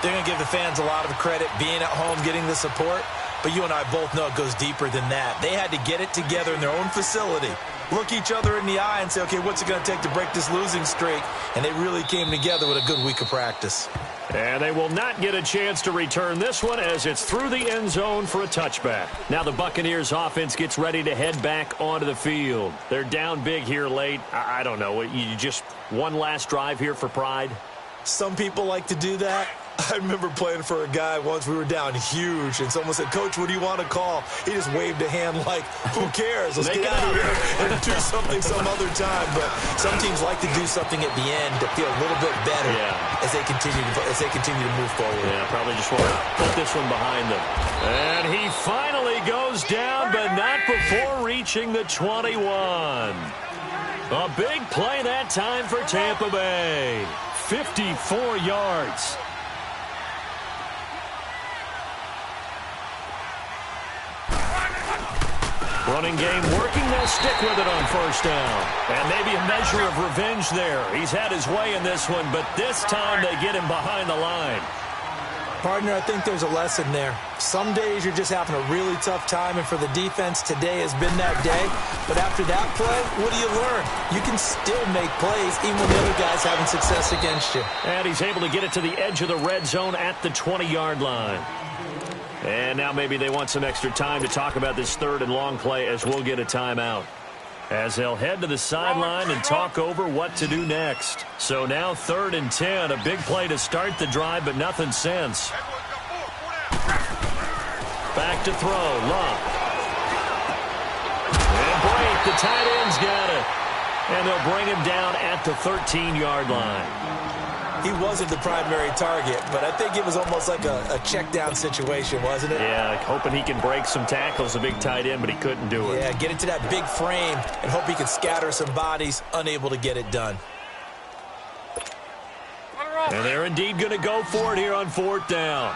they're going to give the fans a lot of credit, being at home, getting the support. But you and I both know it goes deeper than that. They had to get it together in their own facility, look each other in the eye and say, okay, what's it going to take to break this losing streak? And they really came together with a good week of practice. And they will not get a chance to return this one as it's through the end zone for a touchback. Now the Buccaneers offense gets ready to head back onto the field. They're down big here late. I don't know. You just one last drive here for pride? Some people like to do that. I remember playing for a guy once. We were down huge, and someone said, Coach, what do you want to call? He just waved a hand like, who cares? Let's get out of here and do something some other time. But some teams like to do something at the end to feel a little bit better as they continue to move forward. Yeah, probably just want to put this one behind them. And he finally goes down, but not before reaching the 21. A big play that time for Tampa Bay. 54 yards. Running game working. They'll stick with it on first down. And maybe a measure of revenge there. He's had his way in this one, but this time they get him behind the line. Partner, I think there's a lesson there. Some days you're just having a really tough time, and for the defense, today has been that day. But after that play, what do you learn? You can still make plays even when the other guy's having success against you. And he's able to get it to the edge of the red zone at the 20-yard line. And now maybe they want some extra time to talk about this 3rd and long play as we'll get a timeout. As they'll head to the sideline and talk over what to do next. So now 3rd and 10, a big play to start the drive, but nothing since. Back to throw, Love. And break, the tight end's got it. And they'll bring him down at the 13-yard line. He wasn't the primary target, but I think it was almost like a check-down situation, wasn't it? Yeah, like hoping he can break some tackles, a big tight end, but he couldn't do it. Yeah, get into that big frame and hope he could scatter some bodies, unable to get it done. And they're indeed going to go for it here on 4th down.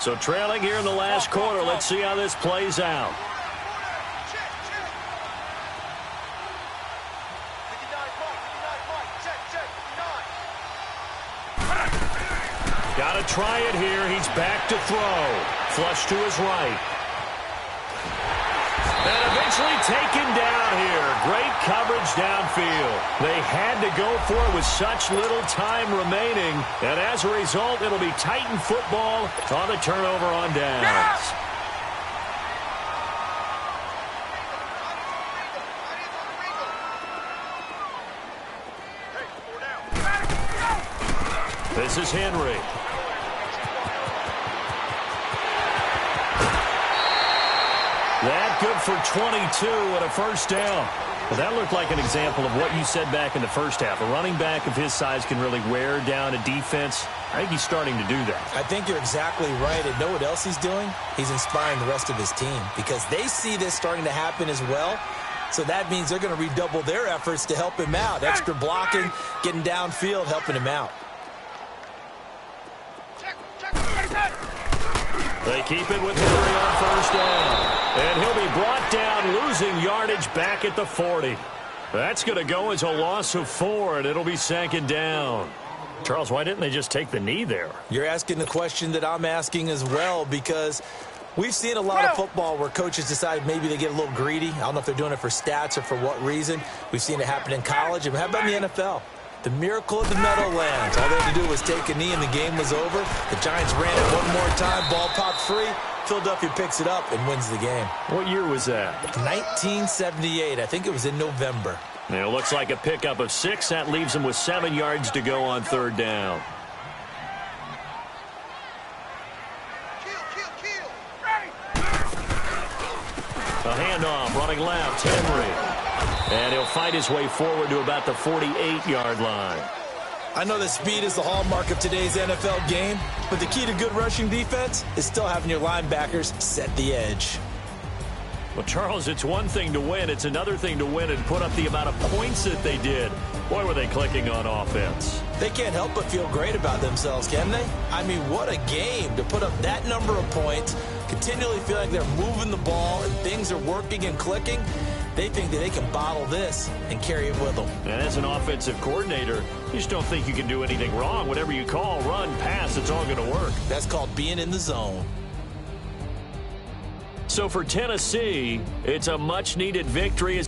So trailing here in the last quarter, let's see how this plays out. Got to try it here. He's back to throw. Flush to his right. And eventually taken down here. Great coverage downfield. They had to go for it with such little time remaining. And as a result, it'll be Titan football on the turnover on downs. This is Henry. That good for 22 and a first down. Well, that looked like an example of what you said back in the first half. A running back of his size can really wear down a defense. I think he's starting to do that. I think you're exactly right. And know what else he's doing? He's inspiring the rest of his team because they see this starting to happen as well. So that means they're going to redouble their efforts to help him out. Extra blocking, getting downfield, helping him out. They keep it with Henry on first down. And he'll be brought down, losing yardage back at the 40. That's going to go as a loss of 4, and it'll be second down. Charles, why didn't they just take the knee there? You're asking the question that I'm asking as well, because we've seen a lot of football where coaches decide maybe they get a little greedy. I don't know if they're doing it for stats or for what reason. We've seen it happen in college. And how about in the NFL? The miracle of the Meadowlands. All they had to do was take a knee and the game was over. The Giants ran it one more time. Ball popped free. Philadelphia picks it up and wins the game. What year was that? 1978. I think it was in November. It looks like a pickup of 6. That leaves them with 7 yards to go on third down. A handoff, running left, Henry. And he'll fight his way forward to about the 48-yard line. I know that speed is the hallmark of today's NFL game, but the key to good rushing defense is still having your linebackers set the edge. Well, Charles, it's one thing to win. It's another thing to win and put up the amount of points that they did. Boy, were they clicking on offense. They can't help but feel great about themselves, can they? I mean, what a game to put up that number of points, continually feel like they're moving the ball and things are working and clicking. They think that they can bottle this and carry it with them. And as an offensive coordinator, you just don't think you can do anything wrong. Whatever you call, run, pass, it's all going to work. That's called being in the zone. So for Tennessee, it's a much-needed victory.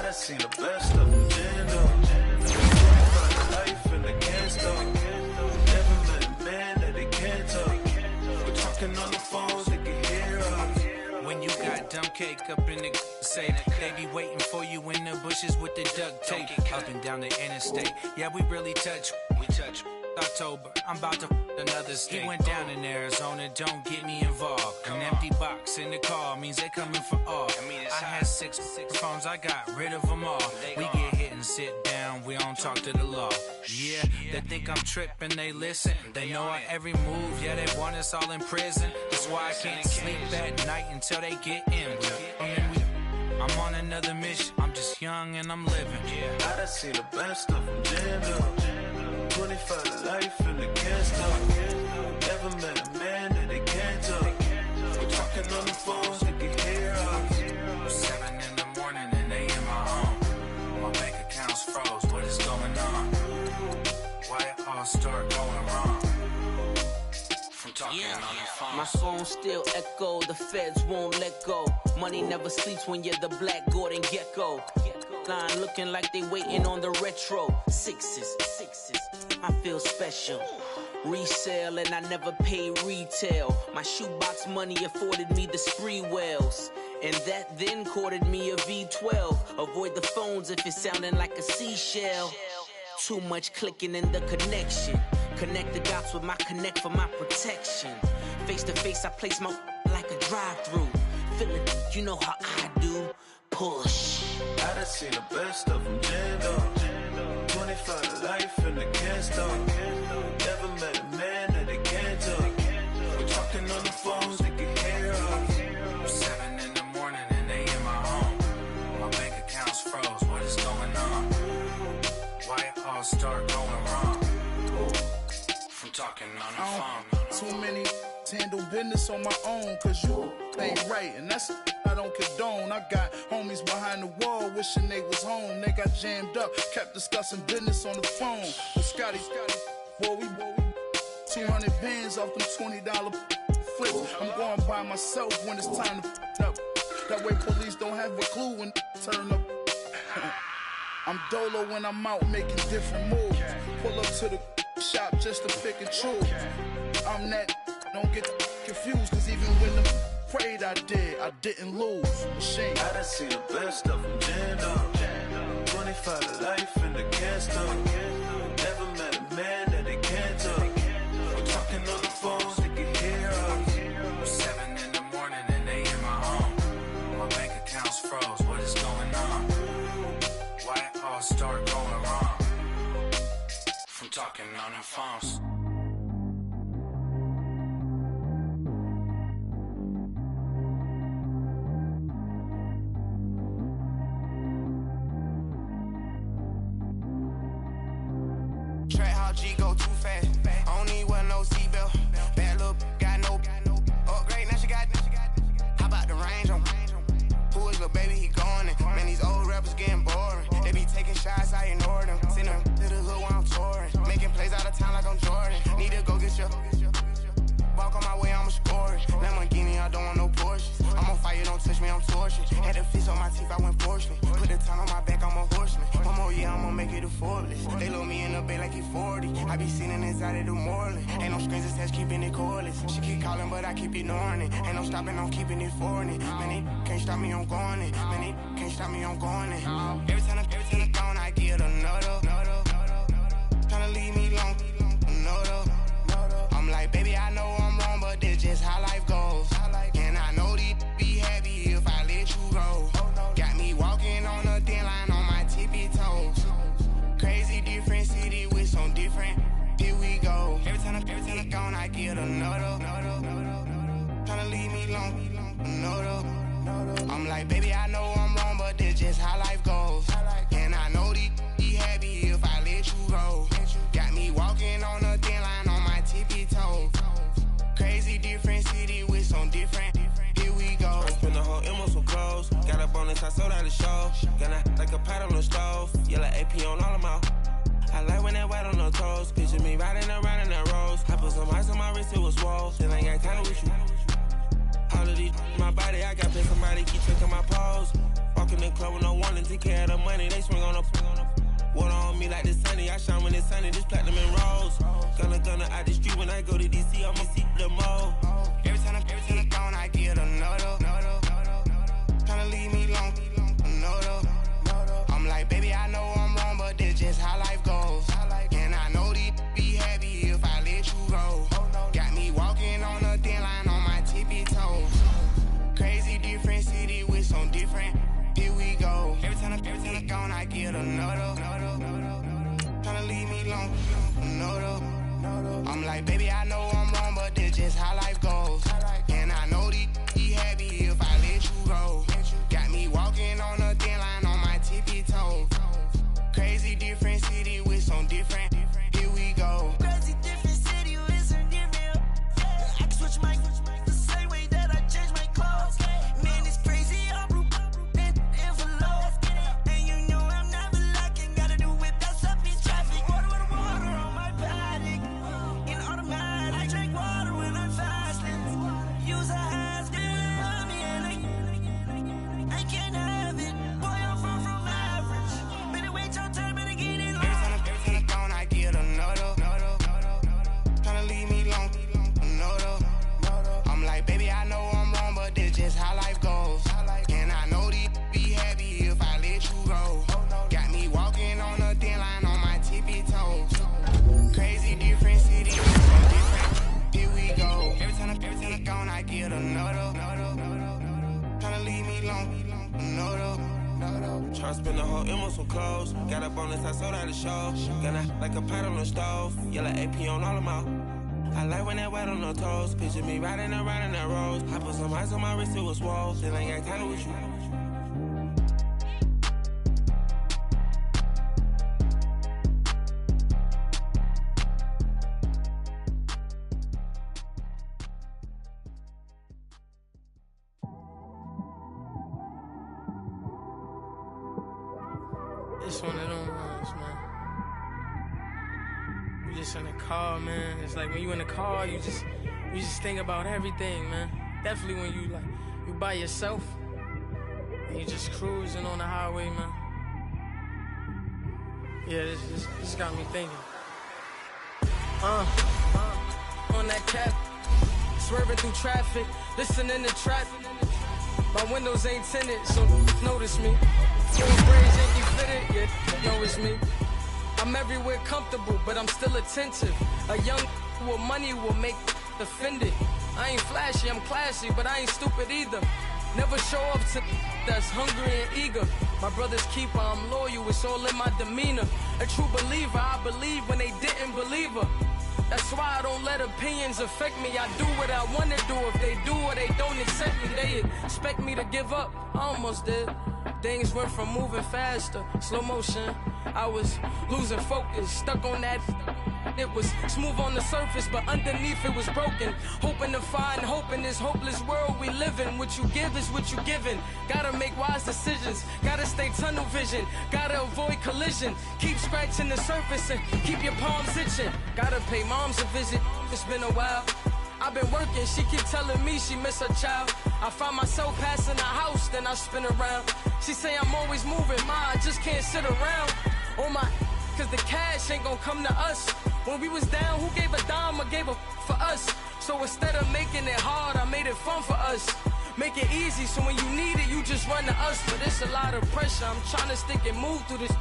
I seen the best of them, life in the can't never met a man that they can't talk. We're talking on the phones, they can hear us. When you got dumb cake up in the say they be waiting for you in the bushes with the duct tape up and down the interstate. Yeah, we really touch. October, I'm about to another state. He went down in Arizona, don't get me involved. An empty box in the car means they coming for all. I had six phones, I got rid of them all. We get hit and sit down, we don't talk to the law. Yeah, they think I'm tripping, they listen. They know our every move, yeah, they want us all in prison. That's why I can't sleep at night until they get in. I'm on another mission, I'm just young and I'm living. I done seen the best of them, jammed up. 25 to life in the can't stop. Never met a man that they can't talk. We're talking on the phones, they can hear us. 7 in the morning and they in my home. My bank account's froze, what is going on? Why it all start going wrong? From talking on the phone. My phone still echo, the feds won't let go. Money never sleeps when you're the black Gordon Gecko. Line looking like they waiting on the retro. Sixes, I feel special. Resale and I never pay retail. My shoebox money afforded me the spree wells. And that then courted me a V12. Avoid the phones if it's sounding like a seashell. Too much clicking in the connection. Connect the dots with my connect for my protection. Face to face, I place my like a drive-through. Feeling, you know how I do. Push. I done seen the best of them, jammed up. 25 to life in the can't stop. Never met a man that they can't talk. We're talking on the phones, they can hear us. 7 in the morning and they in my home. My bank account's froze, what is going on? Why it all start going wrong? From talking on the phone. Too many handle business on my own, cause you ain't right, and that's I don't condone. I got homies behind the wall wishing they was home. They got jammed up, kept discussing business on the phone. But Scotty, boy, we 200 bands off them $20 flips. I'm going by myself when it's time to up. That way police don't have a clue when turn up. I'm dolo when I'm out making different moves. Pull up to the shop just to pick and choose. I'm that, don't get confused, cause even when the prayed I didn't lose. Machine. I done see the best of them jammed up. 25 to life in the cast up. Never met a man that they can't talk. We're talking on the phones, they can hear us. 7 in the morning and they in my home. My bank account's froze, what is going on? Why it all start going wrong? From talking on the phones. Track how G go too fast. I don't need wear no seatbelt. Bad little got no upgrade. Now she got. How about the range on? Who is little baby? He going in. Man, these old rappers getting boring. They be taking shots, I ignore them. Send them to the hood while I'm touring. Making plays out of town like I'm Jordan. Need to go get your. Walk on my way, I'ma score it. Lamborghini, I don't want no Porsche. I'm on fire, don't touch me, I'm tortured. Had the fish on my teeth, I went porcelain. Put the time on my back, I'm a horseman. One more year, I'ma make it a Forbes. They load me in the bay like he 40. I be seen inside of the Moreland. Ain't no strings attached, keeping it cordless. She keep calling, but I keep ignoring it. Ain't no stopping, I'm keeping it foreign it. Man, they can't stop me, I'm going it. Man, they can't stop me, I'm going it. Every time I'm gone, I get another. Tryna leave me long, another. I'm like, baby, I know I'm wrong, but this just how life goes. And I know these be happy if I let you go. Got me walking on a thin line on my tippy toes. Crazy different city with some different. Here we go. Every time I'm gone, I get another. Tryna leave me long, another. I'm like, baby, I know I'm wrong, but this just how life goes. And I know these be happy if I let you go. Got me walking on a thin line on my tippy toes. Crazy different city with some different. Here we go. I spent the whole M on some clothes. Got a bonus, I sold out the show. Got like a pot on the stove. Yellow AP on all of my. I like when that white on the toes. Picture me riding around in that rose. I put some ice on my wrist, it was swole. Then I got time with you. All of these, my body, I got paid somebody keep checking my pose. Walking in the club with no warning, take care of the money. They swing on the. Water on me like the sunny, I shine when it's sunny, this platinum and rose. Gonna out the street when I go to DC, I'ma see the mo. Every time I'm gone, I get another. Tryna leave me long, another. I'm like, baby, I know I'm wrong, but this just how life goes. And I know these be happy if I let you go. Got me walking on a thin line on my tippy toes. Crazy different city with some different. Here we go. Every time I'm gone, I get another. Tryna leave me long, another. I'm like, baby, I know I'm wrong, but this just how life goes. And I know these be happy if I let you go. Got me walking on a thin line on my tippy toes. Crazy different city with some different. Here we go. Crazy different city with some different. I can switch my the same way that I change my clothes. Man, it's crazy. I'm envelope. And you know I'm never lacking. Gotta do it. That's up in traffic. Water on my paddock. In automatic. I drink water when I'm fasting. Use a hands on me and I can't have it. Boy, I'm far from average. Better wait your turn, better get in line. Every time I'm gone, I get another. Tryna leave me long, another. I'm like, baby, I know I'm wrong, but this just how life goes. And I know these be happy if I let you go. Got me walking on a thin line on my tippy toes. Crazy different city, different. Here we go. Every time I'm gone, I get another. Tryna leave me long, another. Tryna spend the whole M on some clothes. Got a bonus, I sold out the show. Got like a pot on the stove. Yellow AP on all of my. I like when that white on the toes. Picture me riding around in that rose. I put some ice on my wrist, it was swole. Then I got time with you. just one of them ones, man. You just in the car, man. It's like when you in the car, you just think about everything, man. Definitely when you by yourself and you just cruising on the highway, man. Yeah, this got me thinking. On that cap, swerving through traffic, listening to trap. My windows ain't tinted, so notice me. Full braids ain't you fitted, yeah, know it's me. I'm everywhere comfortable, but I'm still attentive. A young with money will make offended. I ain't flashy, I'm classy, but I ain't stupid either. Never show up to that's hungry and eager. My brother's keeper, I'm loyal, it's all in my demeanor. A true believer, I believe when they didn't believe her. That's why I don't let opinions affect me. I do what I want to do. If they do or they don't accept me, they expect me to give up. I almost did. Things went from moving faster, slow motion. I was losing focus, stuck on that. It was smooth on the surface, but underneath it was broken. Hoping to find hope in this hopeless world we live in. What you give is what you given. Gotta make wise decisions. Gotta stay tunnel vision. Gotta avoid collision. Keep scratching the surface and keep your palms itching. Gotta pay moms a visit. It's been a while. I've been working, she keep telling me she miss her child. I find myself passing the house, then I spin around. She say I'm always moving, I just can't sit around. Oh my, cause the cash ain't gonna come to us. When we was down, who gave a dime or gave a for us? So instead of making it hard, I made it fun for us. Make it easy, so when you need it, you just run to us. But it's a lot of pressure, I'm trying to stick and move through this.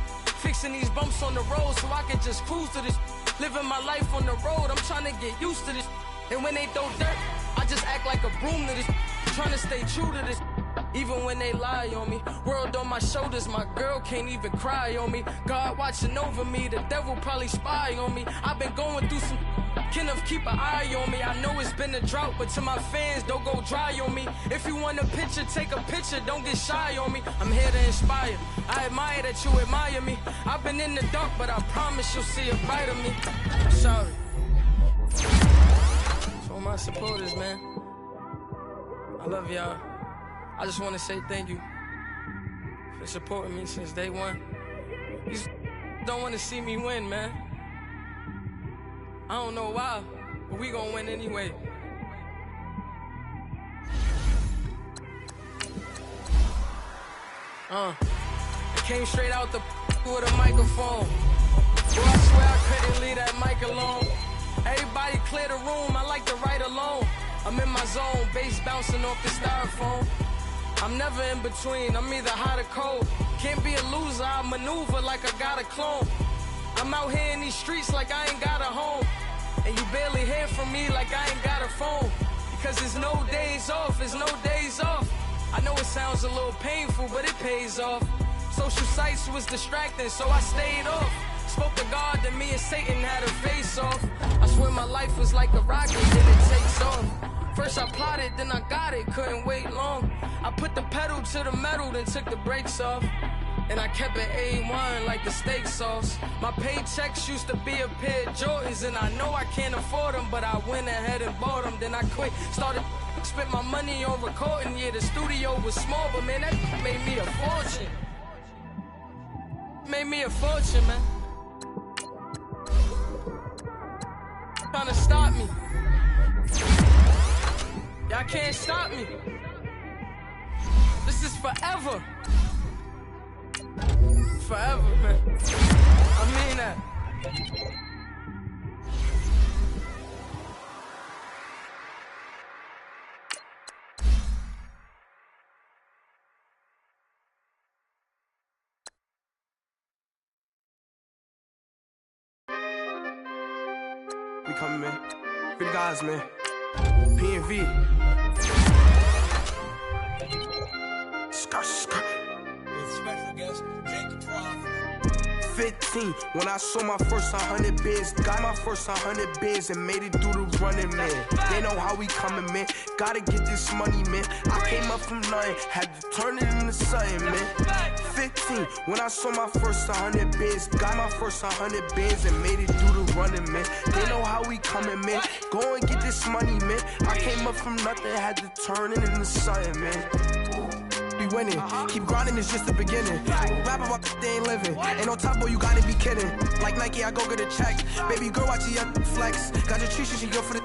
Fixing these bumps on the road so I can just cruise to this. Living my life on the road, I'm trying to get used to this. And when they throw dirt, I just act like a broom to this. Trying to stay true to this. Even when they lie on me. World on my shoulders, my girl can't even cry on me. God watching over me, the devil probably spy on me. I've been going through some Kenneth, keep an eye on me. I know it's been a drought, but to my fans, don't go dry on me. If you want a picture, take a picture, don't get shy on me. I'm here to inspire, I admire that you admire me. I've been in the dark, but I promise you'll see a brighter me. I'm sorry. To all my supporters, man, I love y'all. I just want to say thank you for supporting me since day one. You don't want to see me win, man. I don't know why, but we gonna win anyway. I came straight out the with a microphone. Boy, I swear I couldn't leave that mic alone. Everybody clear the room, I like to write alone. I'm in my zone, bass bouncing off the styrofoam. I'm never in between, I'm either hot or cold. Can't be a loser, I maneuver like I got a clone. I'm out here in these streets like I ain't got a home. And you barely hear from me like I ain't got a phone. Because there's no days off, there's no days off. I know it sounds a little painful, but it pays off. Social sites was distracting, so I stayed off. Spoke to God, then me and Satan had a face off. I swear my life was like a rocket, then it takes off. First I plotted, then I got it, couldn't wait long. I put the pedal to the metal, then took the brakes off. And I kept it A1 like the steak sauce. My paychecks used to be a pair of Jordans, and I know I can't afford them, but I went ahead and bought them. Then I quit, started spent my money on recording. Yeah, the studio was small, but man, that made me a fortune. Made me a fortune, man. Trying to stop me. Y'all can't stop me. This is forever. Forever, man. I mean that. We coming, man. Free the guys, man. P&V. Skirt. Special guest, Jake Prof. 15, when I saw my first 100 bids, got my first 100 bids and made it through the running, man. They know how we coming, man. Gotta get this money, man. I came up from nothing, had to turn it into something, man. 15, when I saw my first 100 bids, got my first 100 bids and made it through the running, man. They know how we coming, man. Go and get this money, man. I came up from nothing, had to turn it into something, man. be winning. Keep grinding, it's just the beginning. Rap about they ain't living. Ain't on top, boy, you gotta be kidding. Like Nike, I go get a check. Baby girl, watch your flex. Got your trees, she good for the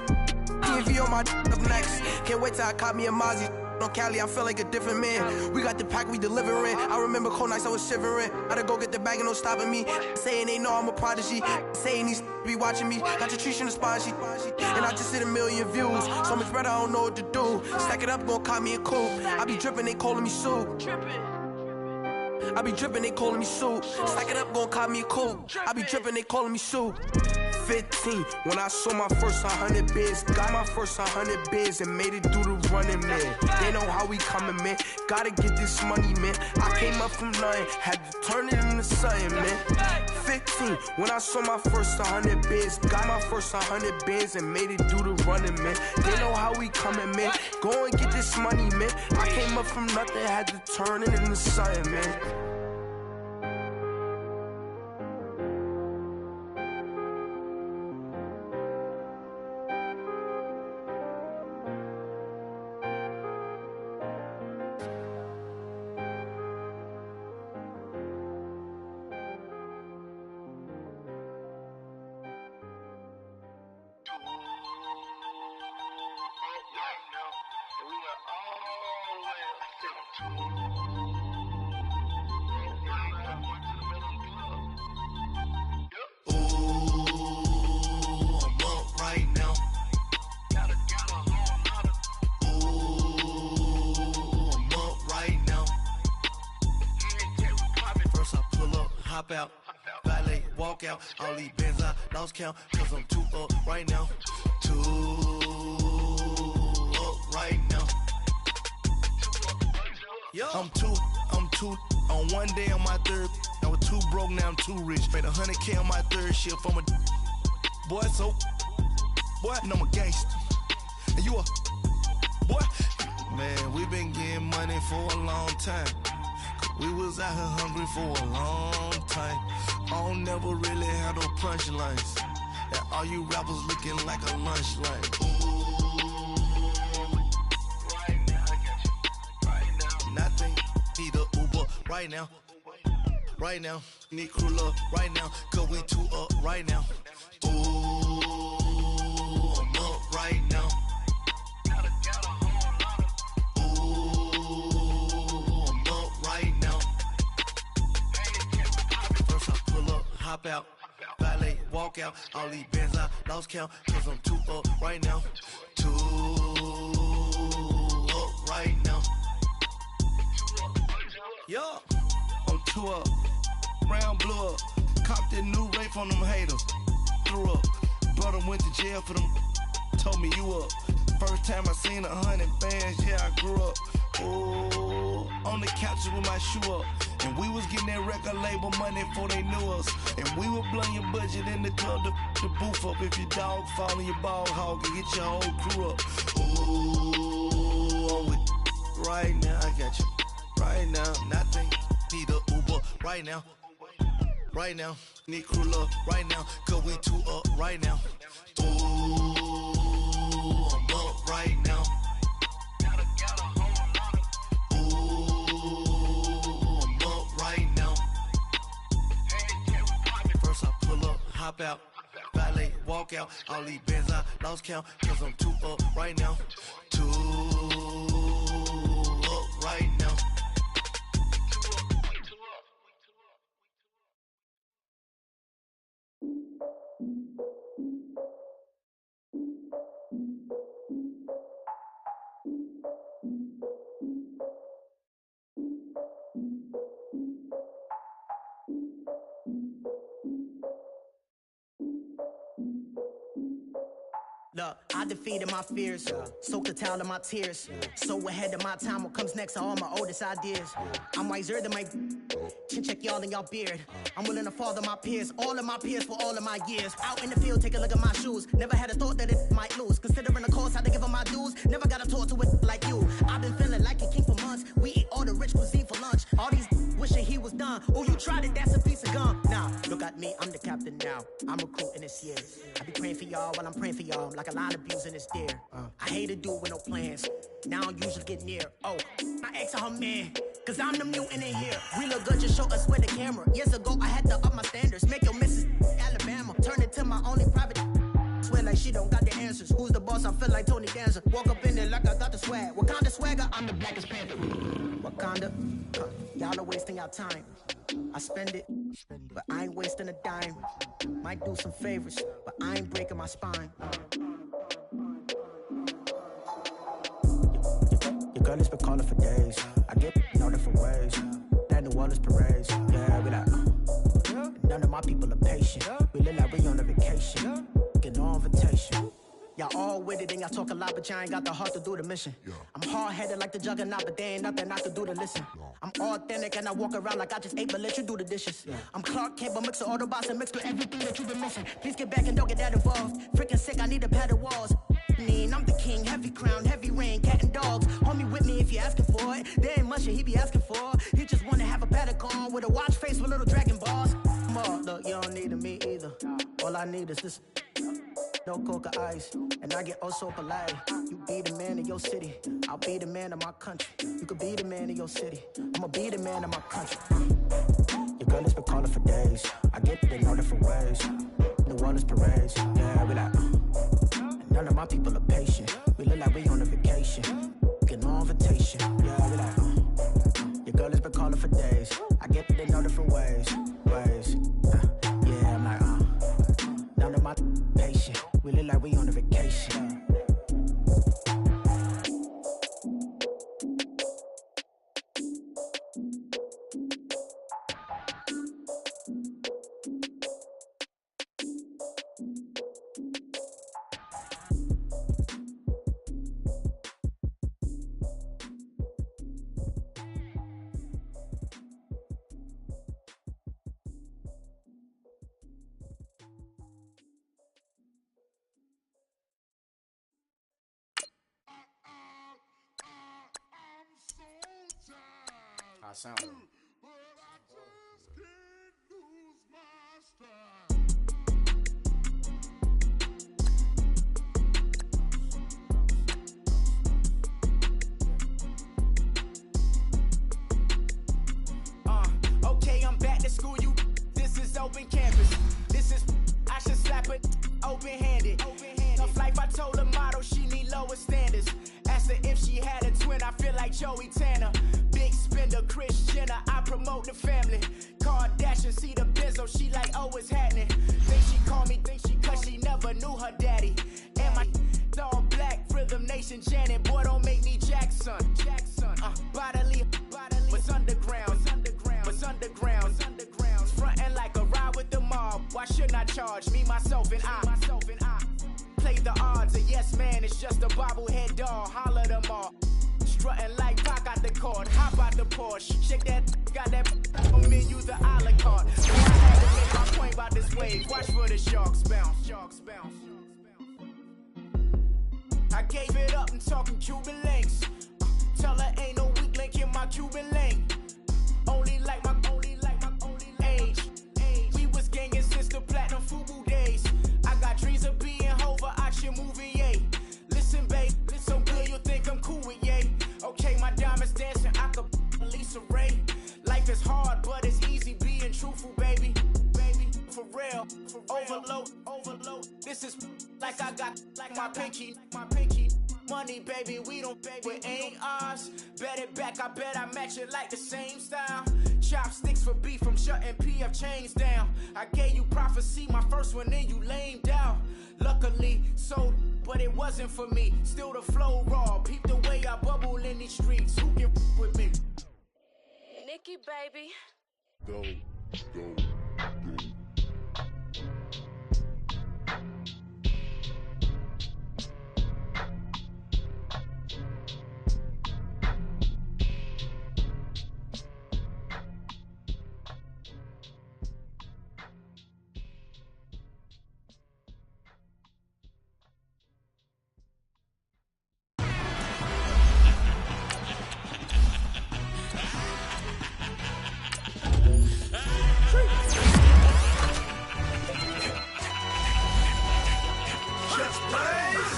TV on my up next. Can't wait till I caught me a Mozzie. On Cali, I feel like a different man. We got the pack, we delivering. I remember cold nights, I was shivering. Gotta go get the bag and no stopping me. Saying they know I'm a prodigy. Saying these be watching me. Got your trees in the spot, and I just hit 1 million views. So much better, I don't know what to do. Stack it up, gon' call me a coupe. I be dripping, they calling me Sue. I be dripping, they calling me Sue. Stack it up, gon' call me a coupe. I be dripping, they calling me Sue. 15, when I saw my first 100 bids. Got my first 100 bids and made it through the running, man. They know how we coming, man. Gotta get this money, man. I came up from nothing, had to turn it into something, man. 15, when I saw my first 100 bids. Got my first 100 bids and made it through the running, man. They know how we coming, man. Go and get this money, man. I came up from nothing, had to turn it into something, man. Out, valet, walk out, all these bands I lost count, cause I'm too up right now, too up right now. I'm too, on one day on my third, I was too broke, now I'm too rich, made 100K on my third shift from a boy, so, boy, and I'm a gangster, and you a, boy, man, we been getting money for a long time. We was out here hungry for a long time. I don't never really have no punchlines. And all you rappers looking like a lunch line. Right now, I got you. Right now. Nothing, need a Uber right now. Right now, need crew up right now. Cause we too up right now. Ooh, I'm up right now. Hop out, valet, walk out, all these bands I lost count, cause I'm too up right now, too up right now. Yo, I'm too up, round blew up, copped that new rape on them haters, threw up, brother went to jail for them, told me you up, first time I seen 100 bands, yeah I grew up, ooh, on the couch with my shoe up. And we was getting that record label money before they knew us. And we were blowing your budget in the club to boof up. If your dog fall in your ball hog and get your whole crew up. Ooh, I'm with right now, I got you. Right now, nothing, need a Uber right now. Right now, need crew up right now. Cause we too up right now. Ooh, I'm up right now. Hop out, valet, walk out, all these bands I lost count, cause I'm too up right now, too up right now. Look, I defeated my fears, soaked the towel in my tears. So ahead of my time, what comes next are all my oldest ideas. I'm wiser than my chin check y'all in y'all beard. I'm willing to father my peers, all of my peers for all of my years. Out in the field, take a look at my shoes. Never had a thought that it might lose. Considering the cost, had to give them my dues. Never got to talk to it like you. I've been feeling like a king for months. We eat all the rich cuisine for lunch. All these wishing he was done. Oh, you tried it, that's a piece of gum. Nah, look at me, I'm the captain now. I'm recruiting this year. I be praying for y'all while I'm praying for y'all. I'm like a line abusing this deer. I hate a dude with no plans. Now I don't usually get near. Oh, my ex and her man. Cause I'm the mutant in here. We look good, just show us with the camera. Years ago, I had to up my standards. Make your missus Alabama. Turn it to my only private. Swear like she don't got the answers. Who's the boss? I feel like Tony Danza. Walk up in there like I got the swag. Wakanda swagger, I'm the blackest panther. Wakanda, y'all are wasting your time. I spend it, but I ain't wasting a dime. Might do some favors, but I ain't breaking my spine. Your girl has been calling for days. I get in all different ways. That New Orleans parades. Yeah, we like, none of my people are patient. We look like we on a vacation. Get no invitation. Y'all all with it and y'all talk a lot, but y'all ain't got the heart to do the mission. I'm hard-headed like the juggernaut, but there ain't nothing I can do to listen. I'm authentic and I walk around like I just ate, but let you do the dishes. I'm Clark Kent, but mix the Autobots and mixed with everything that you've been missing. Please get back and don't get that involved. Freaking sick, I need to pad the walls. I'm the king, heavy crown, heavy rain, cat and dogs. Homie with me if you're asking for it. There ain't much that he be asking for. He just wanna have a paddock on with a watch face with little dragon balls. Look, you don't need me either. All I need is this. No coca ice, and I get oh so polite. You be the man of your city, I'll be the man of my country. You could be the man of your city, I'ma be the man of my country. Your girl has been calling for days. I get it in all different ways. New Orleans parades, yeah, we like. None of my people are patient. We look like we on a vacation. Get no invitation, yeah, we like. Your girl has been calling for days. I get it in all different ways. Yeah, I'm like, none of my patient. We look like we on a vacation. I sound. Okay, I'm back to school, you. This is open campus. This is, I should slap it open-handed. Tough life, I told the model she need lower standards. Asked her if she had a twin, I feel like Joey Tanner. Big spender, Kris Jenner, I promote the family. Kardashian, see the Benzo, she like, oh, it's happening. Think she call me, cause she never knew her daddy. And my all black, Rhythm Nation, Janet, boy, don't make me Jackson. Bodily, what's underground, what's underground, frontin' like a ride with the mob. Why shouldn't I charge me, myself, and I? Play the odds, a yes man, it's just a bobblehead doll. Holler them all. Strutting like Pac out the court, hop out the Porsche, shake that, got that on menu, the a la carte. I had to make my point about this wave. Watch for the sharks bounce, sharks bounce. I gave it up and talking Cuban links. Tell her ain't no weak link in my Cuban lane. Only like my age. We was gangin' since the platinum FUBU days. I got dreams of being Hova, I should movie, yay. Listen, babe, so good you'll think I'm cool with yay. Okay, my diamonds dancing, I could Lisa Ray. Life is hard, but it's easy being truthful, baby. For real, overload. This is like I got like my pinky. Money, baby, we don't pay, it ain't ours. Bet it back, I bet I match it like the same style. Chopsticks for beef, from shutting PF chains down. I gave you prophecy, my first one, then you lamed out. Luckily, sold, but it wasn't for me. Still the flow raw, peep the way I bubble in these streets. Who can with me? Nikki, baby. Go.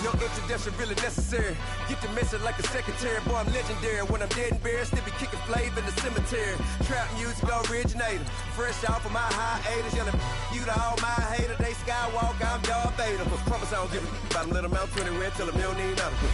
No introduction really necessary. Get the message like a secretary. Boy, I'm legendary. When I'm dead and buried, still be kicking flavor in the cemetery. Trap music originator. Fresh off of my hiatus. Yelling you to all my haters. They skywalk, I'm Darth Vader. Promise I don't give a about them. Let them out 20 red till them don't need nothing.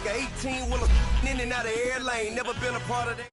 Like 18 wheeler in and out of air lane. Never been a part of that.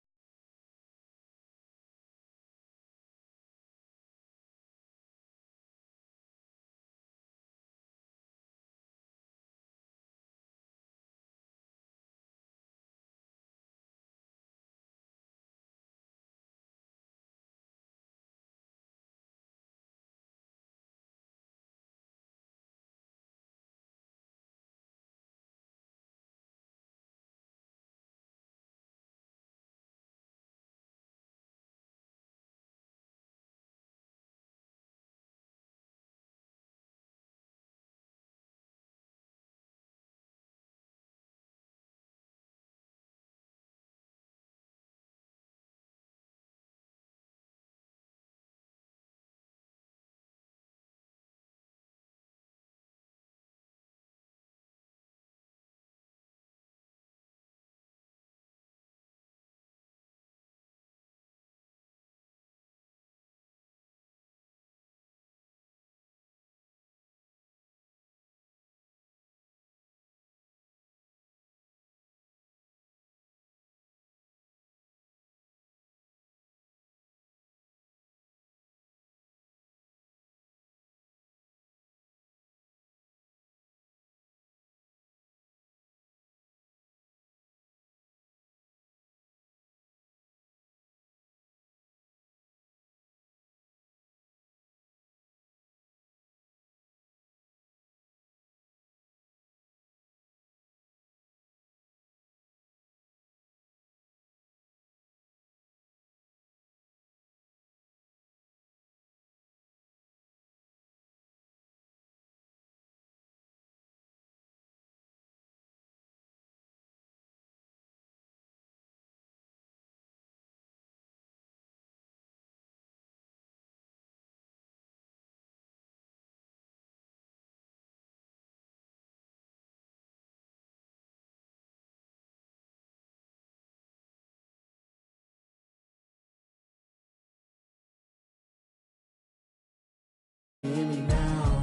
Hear me now.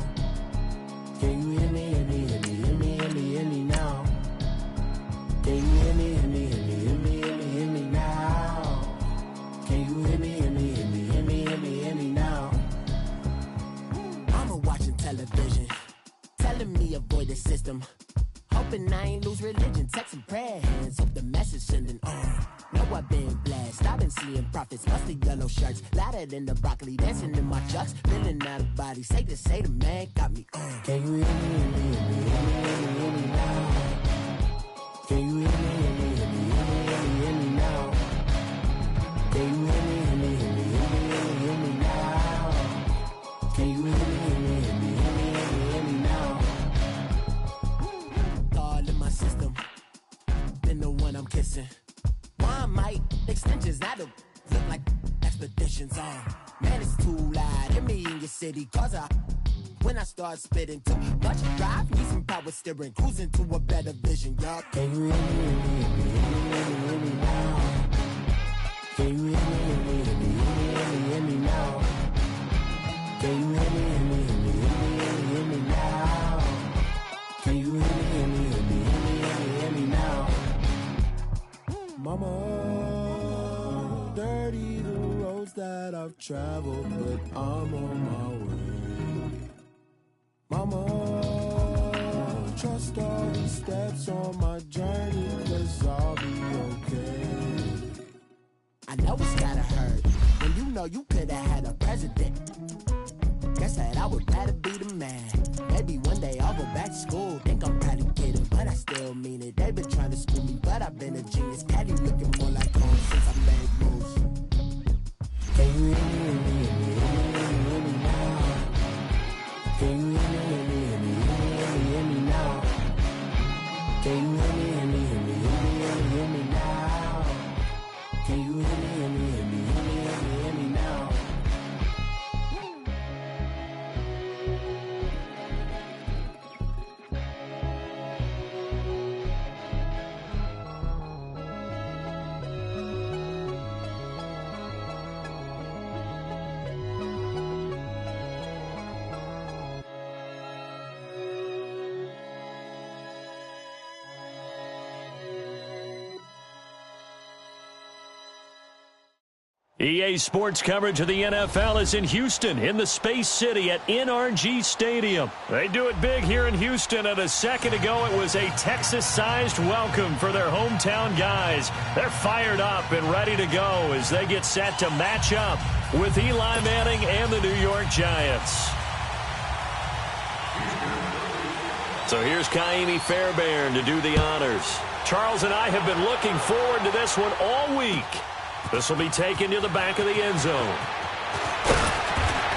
Can you hear me, hear me, hear me, hear me, hear me, hear me now? Can you hear me, hear me, hear me, hear me, hear me, hear me now? Can you hear me, hear me, hear me, hear me, hear me, hear me now? Mama watching television, telling me avoid the system. Hoping I ain't lose religion, texting prayer hands, hope the message sending on. Know I've been blessed, I've been seeing prophets, mostly yellow shirts, louder than the broccoli, dancing in my chucks, feeling out of body, say the man, got me on. Can you hear me, hear me, hear me, hear me, hear me, hear me now? Can you hear me, hear me, hear me, hear me, hear me, hear me now? Can you hear me, hear me, hear me, hear me, hear me, hear me now? Can you hear me, hear me, hear me, hear me, hear me, hear me now? All in my system, been the one I'm kissing. One might extensions, that'll look like expeditions on. Man, it's too loud, hear me in your city, cause when I start spitting too much drive, need some power steering, cruising to a better vision, y'all. Can you hear me, hear me, hear me, hear me, hear me, hear me now? Can you hear me, hear me, hear me, hear me, hear me, hear me now? Can you hear me, hear me, hear me, hear me, hear me, hear me now? Can you hear me, hear me, hear me, hear me, hear me, hear me now? Mama, dirty the roads that I've traveled, but I'm on my way. Mama, trust all the steps on my journey, 'cause I'll be okay. know you could've had a president. Guess that I would rather be the man. Maybe one day I'll go back to school. Think I'm proud to get it, but I still mean it. They've been trying to school me, but I've been a genius. Caddy looking more like home since I made moves. Can you hear me, hear me, hear me, hear me now? Can you hear me, hear me, hear me, hear me now? Can you hear me, hear me, hear me, hear me now? Can you hear me, hear me, hear me, hear me now? EA Sports coverage of the NFL is in Houston, in the Space City at NRG Stadium. They do it big here in Houston, and a second ago it was a Texas-sized welcome for their hometown guys. They're fired up and ready to go as they get set to match up with Eli Manning and the New York Giants. So here's Kaimi Fairbairn to do the honors. Charles and I have been looking forward to this one all week. This will be taken to the back of the end zone.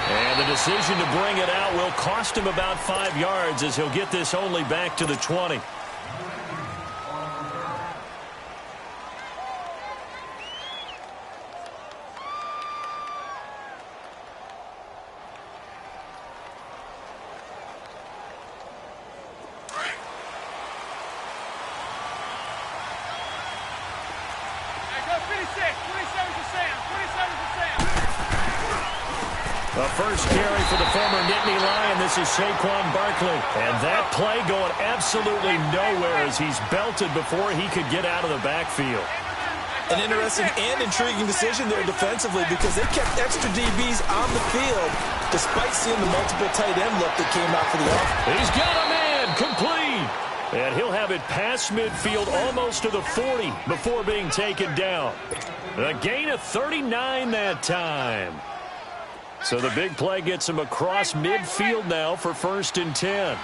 And the decision to bring it out will cost him about 5 yards as he'll get this only back to the 20. The first carry for the former Nittany Lion. This is Saquon Barkley. And that play going absolutely nowhere as he's belted before he could get out of the backfield. An interesting and intriguing decision there defensively because they kept extra DBs on the field despite seeing the multiple tight end look that came out for the offense. He's got a man complete. And he'll have it past midfield almost to the 40 before being taken down. A gain of 39 that time. So the big play gets him across midfield now for 1st and 10.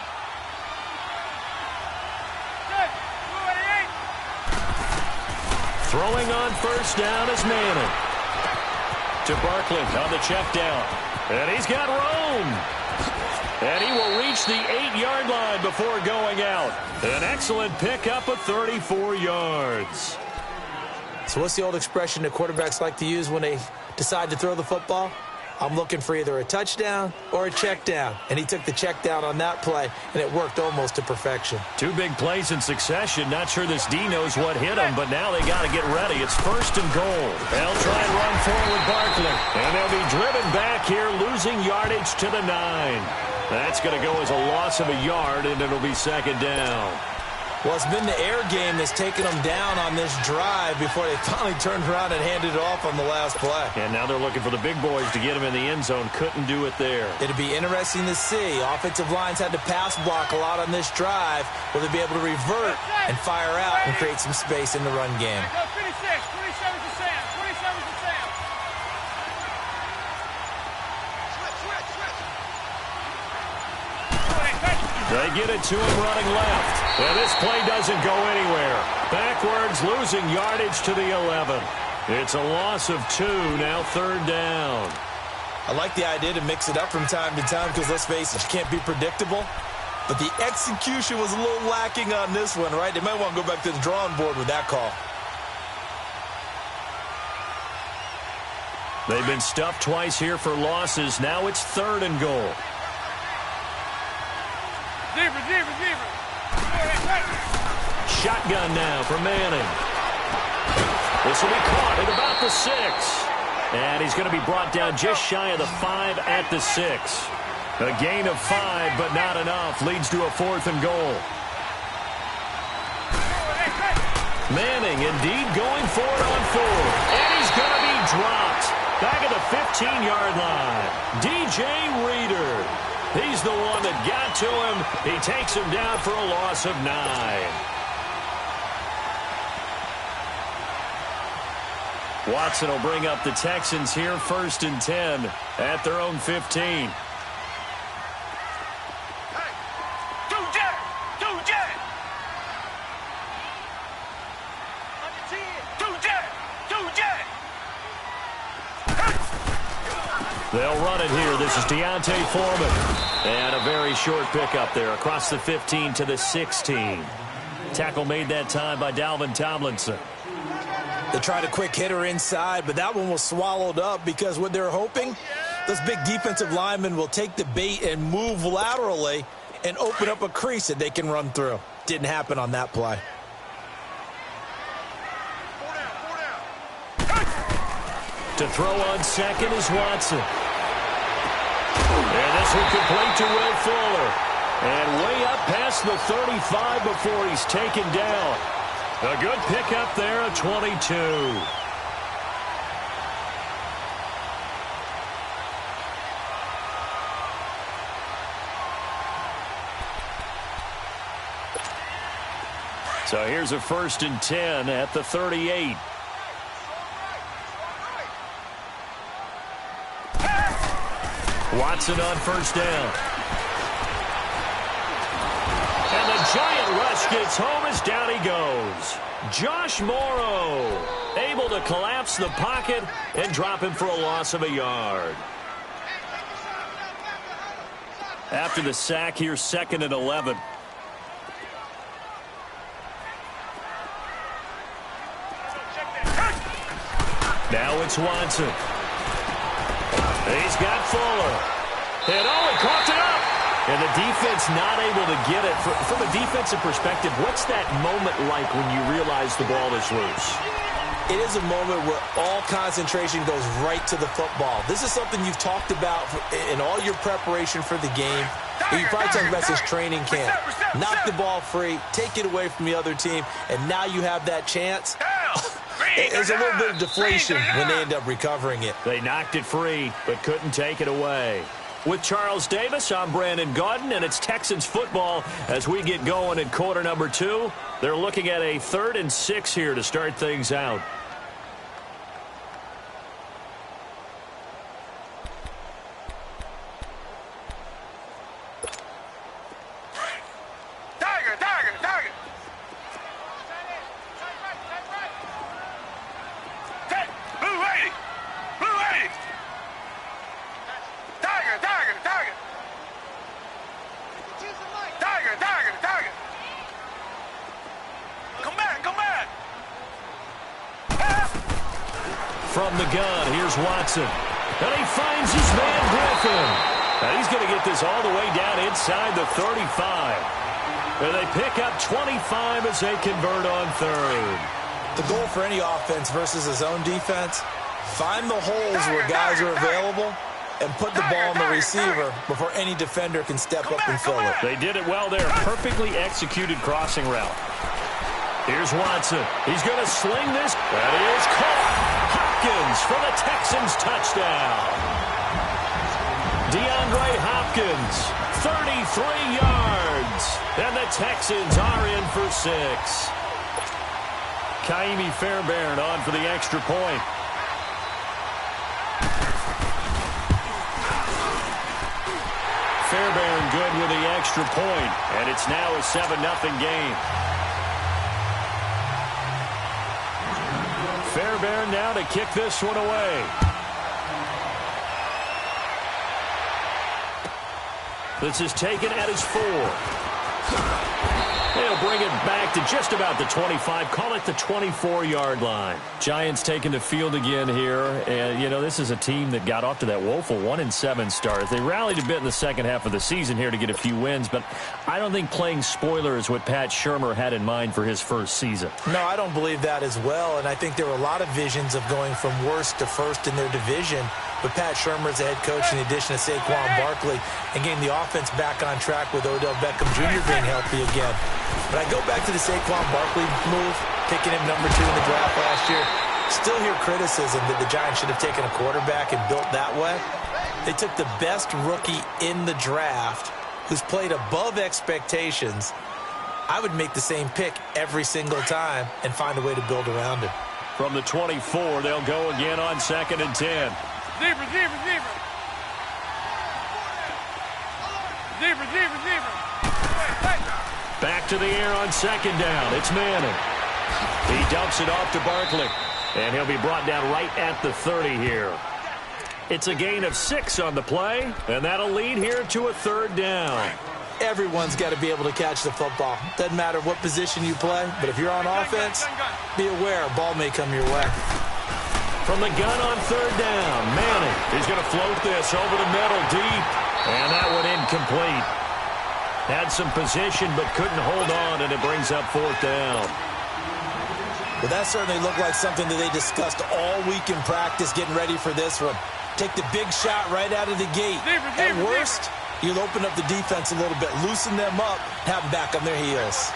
Throwing on first down is Manning. To Barkley on the check down. And he's got room. And he will reach the 8-yard line before going out. An excellent pickup of 34 yards. So what's the old expression that quarterbacks like to use when they decide to throw the football? I'm looking for either a touchdown or a check down. And he took the check down on that play, and it worked almost to perfection. 2 big plays in succession. Not sure this D knows what hit him, but now they got to get ready. It's 1st and goal. They'll try and run forward Barkley. And they'll be driven back here, losing yardage to the 9. That's going to go as a loss of a yard, and it'll be 2nd down. Well, it's been the air game that's taken them down on this drive before they finally turned around and handed it off on the last play. And now they're looking for the big boys to get them in the end zone. Couldn't do it there. It'd be interesting to see. Offensive lines had to pass block a lot on this drive. Will they be able to revert and fire out and create some space in the run game? They get it to him running left. And this play doesn't go anywhere. Backwards, losing yardage to the 11. It's a loss of 2, now 3rd down. I like the idea to mix it up from time to time because, let's face it, you can't be predictable. But the execution was a little lacking on this one, right? They might want to go back to the drawing board with that call. They've been stuffed twice here for losses. Now it's 3rd and goal. Shotgun now for Manning. This will be caught at about the 6. And he's going to be brought down just shy of the 5 at the 6. A gain of 5, but not enough. Leads to a 4th and goal. Manning indeed going for it on 4th. And he's going to be dropped. Back at the 15-yard line. DJ Reader. He's the one that got to him. He takes him down for a loss of 9. Watson will bring up the Texans here, 1st and 10 at their own 15. They'll run it here. This is Deontay Foreman. And a very short pickup there across the 15 to the 16. Tackle made that time by Dalvin Tomlinson. They tried a quick hitter inside, but that one was swallowed up because what they're hoping, those big defensive linemen will take the bait and move laterally and open up a crease that they can run through. Didn't happen on that play. To throw on second is Watson. And this one complete to Will Fuller. And way up past the 35 before he's taken down. A good pickup there at 22. So here's a 1st and 10 at the 38. Watson on 1st down. And the giant rush gets home as down he goes. Josh Morrow able to collapse the pocket and drop him for a loss of a yard. After the sack, here's 2nd and 11. Now it's Watson. He's got Fuller. And he caught it up. And the defense not able to get it. From a defensive perspective, what's that moment like when you realize the ball is loose? It is a moment where all concentration goes right to the football. This is something you've talked about in all your preparation for the game. You probably talked about this training camp. Knock the ball free, take it away from the other team, and now you have that chance. There's a little bit of deflation when they end up recovering it. They knocked it free, but couldn't take it away. With Charles Davis, I'm Brandon Gaudin, and it's Texans football as we get going in quarter number 2. They're looking at a 3rd and 6 here to start things out. From the gun, here's Watson. And he finds his man Griffin. And he's going to get this all the way down inside the 35. And they pick up 25 as they convert on 3rd. The goal for any offense versus his own defense, find the holes where guys are available and put the ball on the receiver before any defender can step up and fill it. They did it well there. Perfectly executed crossing route. Here's Watson. He's going to sling this. That is caught. Hopkins for the Texans touchdown. DeAndre Hopkins, 33 yards. And the Texans are in for 6. Kaimi Fairbairn on for the extra point. Fairbairn good with the extra point. And it's now a 7-0 game. Fairbairn now to kick this one away. This is taken at his 4. They'll bring it back to just about the 25. Call it the 24-yard line. Giants taking the field again here. And, you know, this is a team that got off to that woeful 1-7 start. They rallied a bit in the second half of the season here to get a few wins. But I don't think playing spoiler is what Pat Shurmur had in mind for his first season. No, I don't believe that as well. And I think there were a lot of visions of going from worst to first in their division. But Pat Shurmur as the head coach, in addition to Saquon Barkley, and getting the offense back on track with Odell Beckham Jr. being healthy again. But I go back to the Saquon Barkley move, picking him number 2 in the draft last year. Still hear criticism that the Giants should have taken a quarterback and built that way. They took the best rookie in the draft, who's played above expectations. I would make the same pick every single time and find a way to build around him. From the 24, they'll go again on 2nd and 10. Zebra. Back to the air on 2nd down. It's Manning. He dumps it off to Barkley. And he'll be brought down right at the 30 here. It's a gain of 6 on the play, and that'll lead here to a 3rd down. Everyone's got to be able to catch the football. Doesn't matter what position you play, but if you're on offense, be aware a ball may come your way. From the gun on 3rd down, Manning is going to float this over the middle deep, and that one incomplete. Had some position but couldn't hold on, and it brings up 4th down. Well, that certainly looked like something that they discussed all week in practice getting ready for this one. Take the big shot right out of the gate. At worst, you'll open up the defense a little bit, loosen them up, have them back on their heels.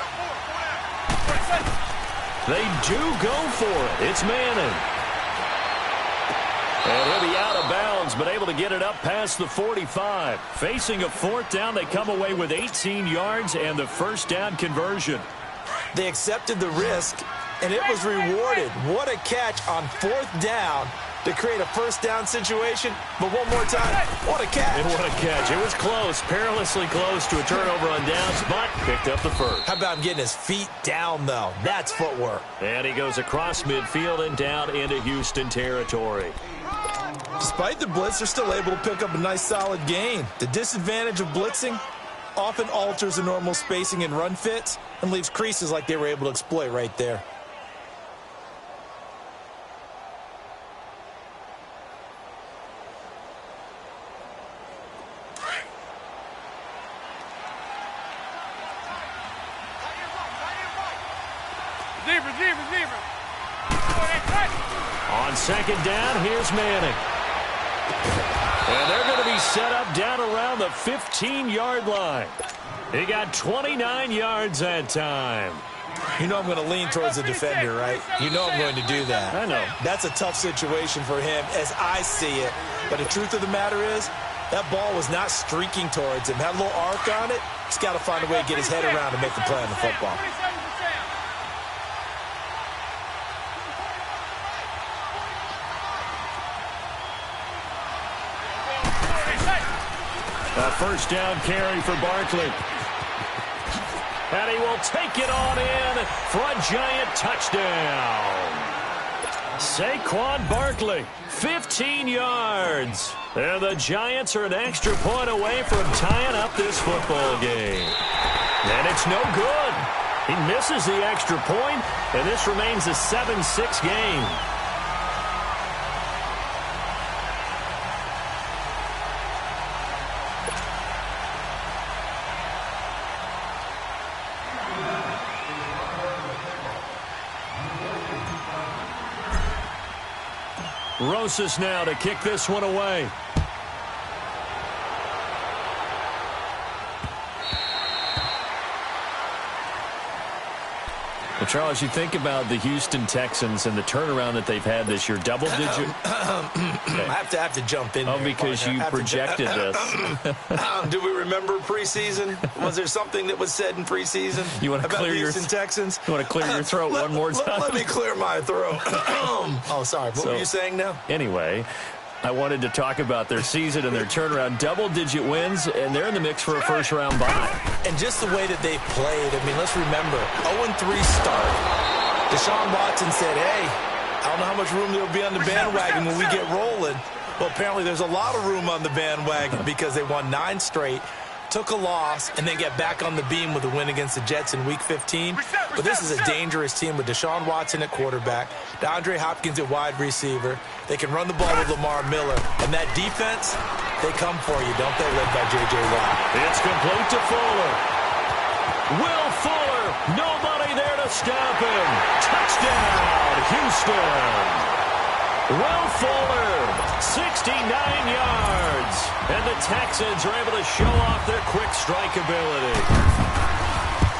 They do go for it. It's Manning. And he'll be out of bounds, but able to get it up past the 45. Facing a 4th down, they come away with 18 yards and the 1st down conversion. They accepted the risk, and it was rewarded. What a catch on 4th down to create a 1st down situation. But one more time, what a catch. And what a catch. It was close, perilously close to a turnover on downs, but picked up the 1st. How about him getting his feet down, though? That's footwork. And he goes across midfield and down into Houston territory. Despite the blitz, they're still able to pick up a nice solid gain. The disadvantage of blitzing often alters the normal spacing and run fits and leaves creases like they were able to exploit right there. Zebra. On 2nd down, here's Manning. And they're going to be set up down around the 15-yard line. He got 29 yards that time. You know I'm going to lean towards the defender, right? You know I'm going to do that. I know. That's a tough situation for him as I see it. But the truth of the matter is, that ball was not streaking towards him. Had a little arc on it. He's got to find a way to get his head around and make the play on the football. A 1st down carry for Barkley. And he will take it on in for a giant touchdown. Saquon Barkley, 15 yards. And the Giants are an extra point away from tying up this football game. And it's no good. He misses the extra point, and this remains a 7-6 game. Rosas now to kick this one away. Well, Charles, you think about the Houston Texans and the turnaround that they've had this year, double-digit. I have to jump in. Oh, because you projected this. Do we remember preseason? Was there something that was said in preseason about the Houston Texans? You want to clear your throat one more time? Let me clear my throat. Oh, sorry. What were you saying now? Anyway, I wanted to talk about their season and their turnaround. Double-digit wins, and they're in the mix for a first-round bye. And just the way that they've played, I mean, let's remember, 0-3 start. Deshaun Watson said, hey, I don't know how much room there'll be on the bandwagon when we get rolling. Well, apparently there's a lot of room on the bandwagon because they won 9 straight, took a loss, and then get back on the beam with a win against the Jets in Week 15. But this is a dangerous team with Deshaun Watson at quarterback, DeAndre Hopkins at wide receiver. They can run the ball with Lamar Miller. And that defense, they come for you, don't they, led by J.J. Watt. It's complete to Fuller. Will Fuller, nobody there to stop him. Touchdown, Houston. Will Fuller, 69 yards. And the Texans are able to show off their quick strike ability.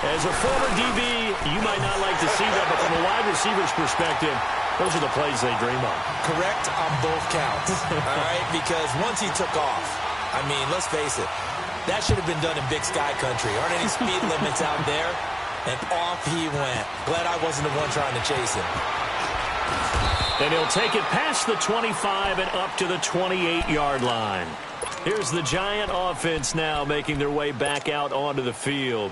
As a former DB, you might not like to see that, but from a wide receiver's perspective, those are the plays they dream of. Correct on both counts, all right? Because once he took off, I mean, let's face it, that should have been done in Big Sky Country. Aren't any speed limits out there? And off he went. Glad I wasn't the one trying to chase him. And he'll take it past the 25 and up to the 28-yard line. Here's the Giant offense now making their way back out onto the field.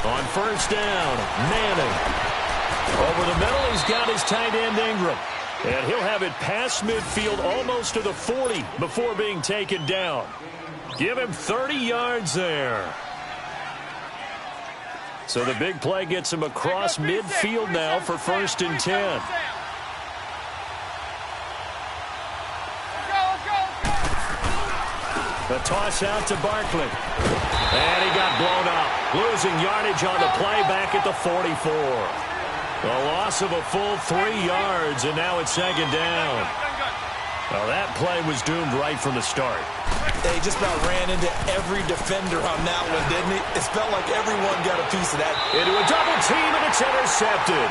On first down, Manning. Over the middle, he's got his tight end, Ingram. And he'll have it past midfield almost to the 40 before being taken down. Give him 30 yards there. So the big play gets him across midfield now for 1st and 10. The toss out to Barkley. And he got blown up. Losing yardage on the play back at the 44. A loss of a full 3 yards, and now it's 2nd down. Well, that play was doomed right from the start. They just about ran into every defender on that one, didn't he? It felt like everyone got a piece of that. Into a double team, and it's intercepted.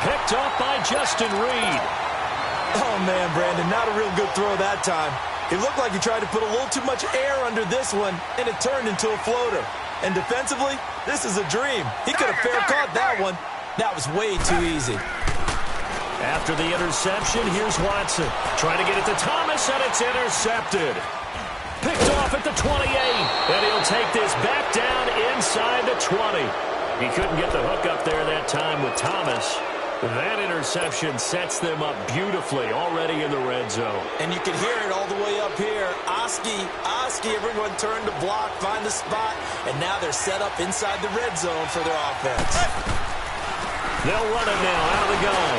Picked off by Justin Reed. Oh, man, Brandon, not a real good throw that time. It looked like he tried to put a little too much air under this one, and it turned into a floater. And defensively, this is a dream. He could have fair caught that one. That was way too easy. After the interception, here's Watson. Trying to get it to Thomas, and it's intercepted. Picked off at the 28, and he'll take this back down inside the 20. He couldn't get the hook up there that time with Thomas. That interception sets them up beautifully already in the red zone. And you can hear it all the way up here. Oski, everyone turned to block, find the spot, and now they're set up inside the red zone for their offense. They'll run it now out of the gun.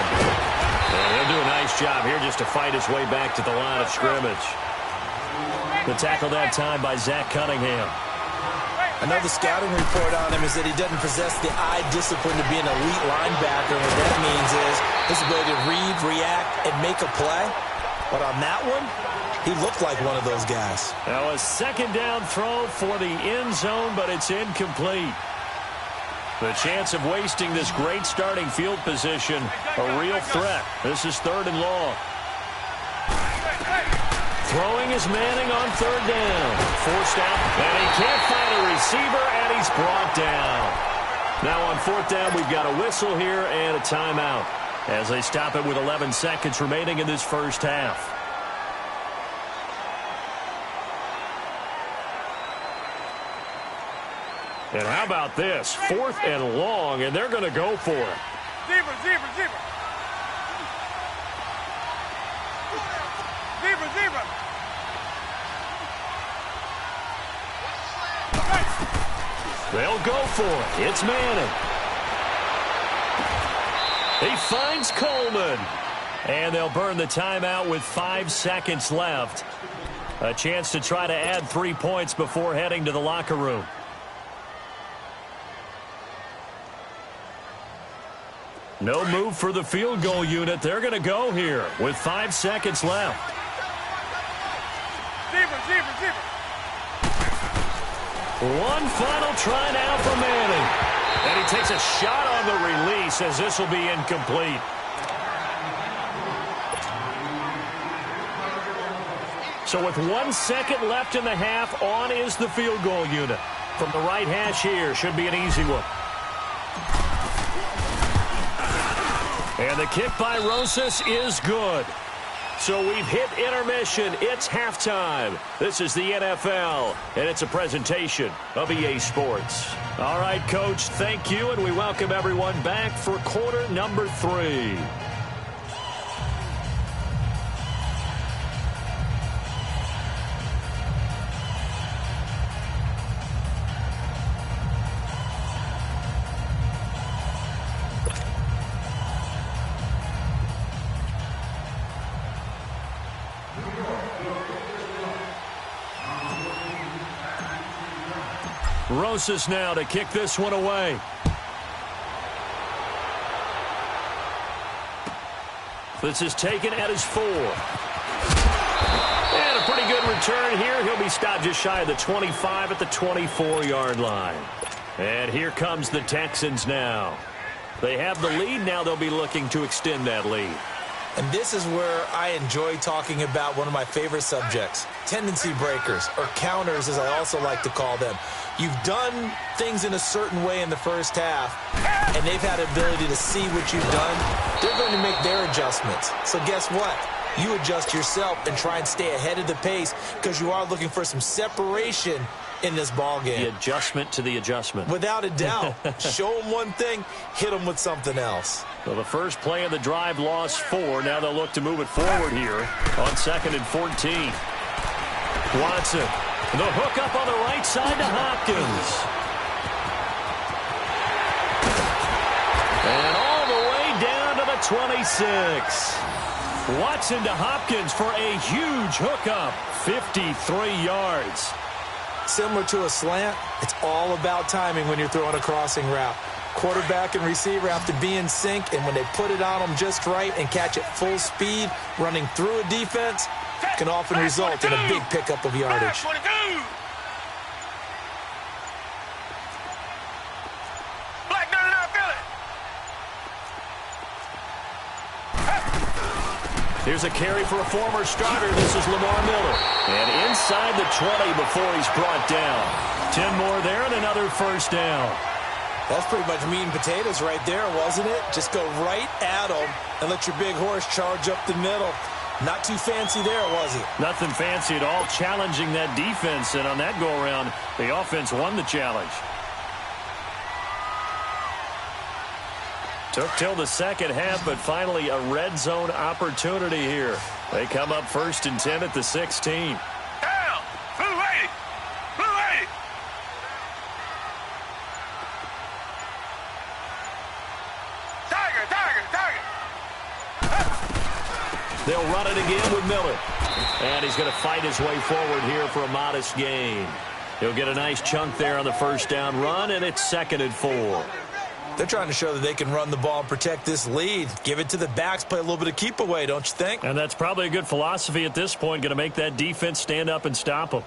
And he'll do a nice job here just to fight his way back to the line of scrimmage. The tackle that time by Zach Cunningham. I know the scouting report on him is that he doesn't possess the eye discipline to be an elite linebacker. What that means is his ability to read, react, and make a play. But on that one, he looked like one of those guys. Now a 2nd down throw for the end zone, but it's incomplete. The chance of wasting this great starting field position, a real threat. This is 3rd and long. Throwing is Manning on 3rd down. Forced out, and he can't find a receiver, and he's brought down. Now on 4th down, we've got a whistle here and a timeout as they stop it with 11 seconds remaining in this first half. And how about this? 4th and long, and they're going to go for it. Zebra. They'll go for it. It's Manning. He finds Coleman. And they'll burn the timeout with 5 seconds left. A chance to try to add 3 points before heading to the locker room. No move for the field goal unit. They're going to go here with 5 seconds left. Zebra. One final try now for Manning. And he takes a shot on the release as this will be incomplete. So with 1 second left in the half, on is the field goal unit. From the right hash here, should be an easy one. And the kick by Rosas is good. So we've hit intermission. It's halftime. This is the NFL, and it's a presentation of EA Sports. All right, Coach, thank you, and we welcome everyone back for quarter number 3. Rosas now to kick this one away. This is taken at his 4. And a pretty good return here. He'll be stopped just shy of the 25 at the 24-yard line. And here comes the Texans now. They have the lead. Now they'll be looking to extend that lead. And this is where I enjoy talking about one of my favorite subjects, tendency breakers, or counters as I also like to call them. You've done things in a certain way in the first half, and they've had the ability to see what you've done. They're going to make their adjustments. So guess what? You adjust yourself and try and stay ahead of the pace because you are looking for some separation in this ball game. The adjustment to the adjustment. Without a doubt. Show them one thing, hit them with something else. Well, the first play of the drive lost 4. Now they'll look to move it forward here on 2nd and 14. Watson, the hook up on the right side to Hopkins. And all the way down to the 26. Watson to Hopkins for a huge hookup, 53 yards. Similar to a slant, it's all about timing when you're throwing a crossing route. Quarterback and receiver have to be in sync, and when they put it on them just right and catch it full speed, running through a defense can often result in a big pickup of yardage. Here's a carry for a former starter. This is Lamar Miller. And inside the 20 before he's brought down. 10 more there and another first down. That's pretty much meat and potatoes right there, wasn't it? Just go right at them and let your big horse charge up the middle. Not too fancy there, was it? Nothing fancy at all. Challenging that defense. And on that go-around, the offense won the challenge. Took till the second half, but finally a red zone opportunity here. They come up 1st and 10 at the 16. Down! Blue 80! Blue 80! Tiger! Tiger! Tiger! They'll run it again with Miller. And he's going to fight his way forward here for a modest gain. He'll get a nice chunk there on the first down run, and it's 2nd and 4. They're trying to show that they can run the ball and protect this lead. Give it to the backs, play a little bit of keep away, don't you think? And that's probably a good philosophy at this point, going to make that defense stand up and stop them.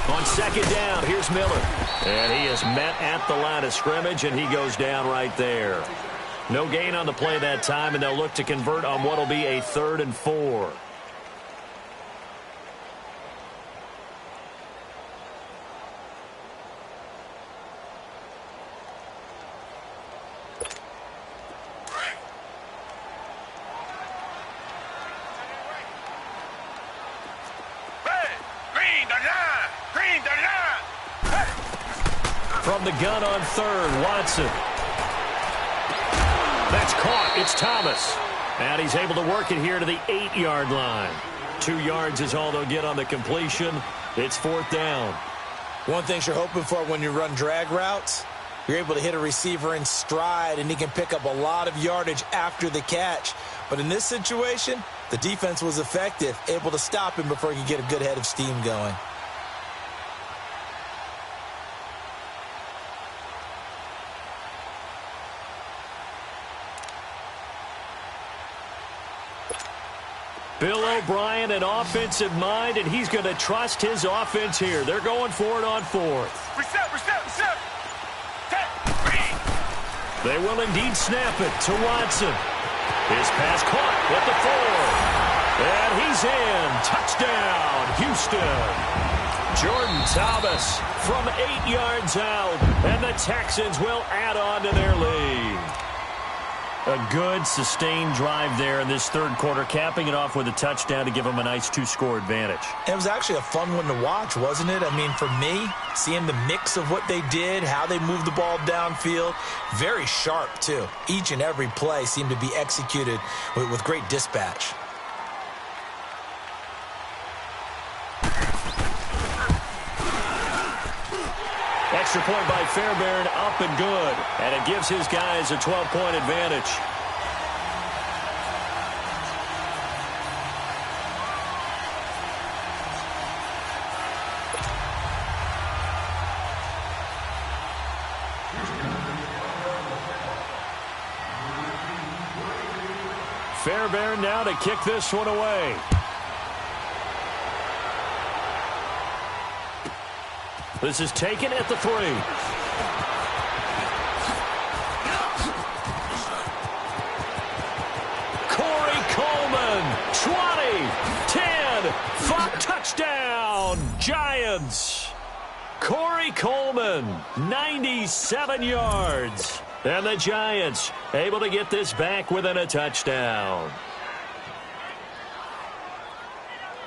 On 2nd down, here's Miller. And he is met at the line of scrimmage, and he goes down right there. No gain on the play that time, and they'll look to convert on what will be a 3rd and 4. From the gun on 3rd, Watson. That's caught. It's Thomas. And he's able to work it here to the 8-yard line. 2 yards is all they'll get on the completion. It's 4th down. One thing you're hoping for when you run drag routes, you're able to hit a receiver in stride, and he can pick up a lot of yardage after the catch. But in this situation, the defense was effective, able to stop him before he could get a good head of steam going. Bill O'Brien, an offensive mind, and he's going to trust his offense here. They're going for it on 4th. Reset. They will indeed snap it to Watson. His pass caught at the 4. And he's in. Touchdown, Houston. Jordan Thomas from 8 yards out. And the Texans will add on to their lead. A good, sustained drive there in this 3rd quarter, capping it off with a touchdown to give them a nice 2-score advantage. It was actually a fun one to watch, wasn't it? I mean, for me, seeing the mix of what they did, how they moved the ball downfield, very sharp, too. Each and every play seemed to be executed with great dispatch. That's extra point by Fairbairn up and good. And it gives his guys a 12-point advantage. Fairbairn now to kick this one away. This is taken at the 3. Corey Coleman, 20, 10, 5, touchdown, Giants. Corey Coleman, 97 yards. And the Giants able to get this back within a touchdown.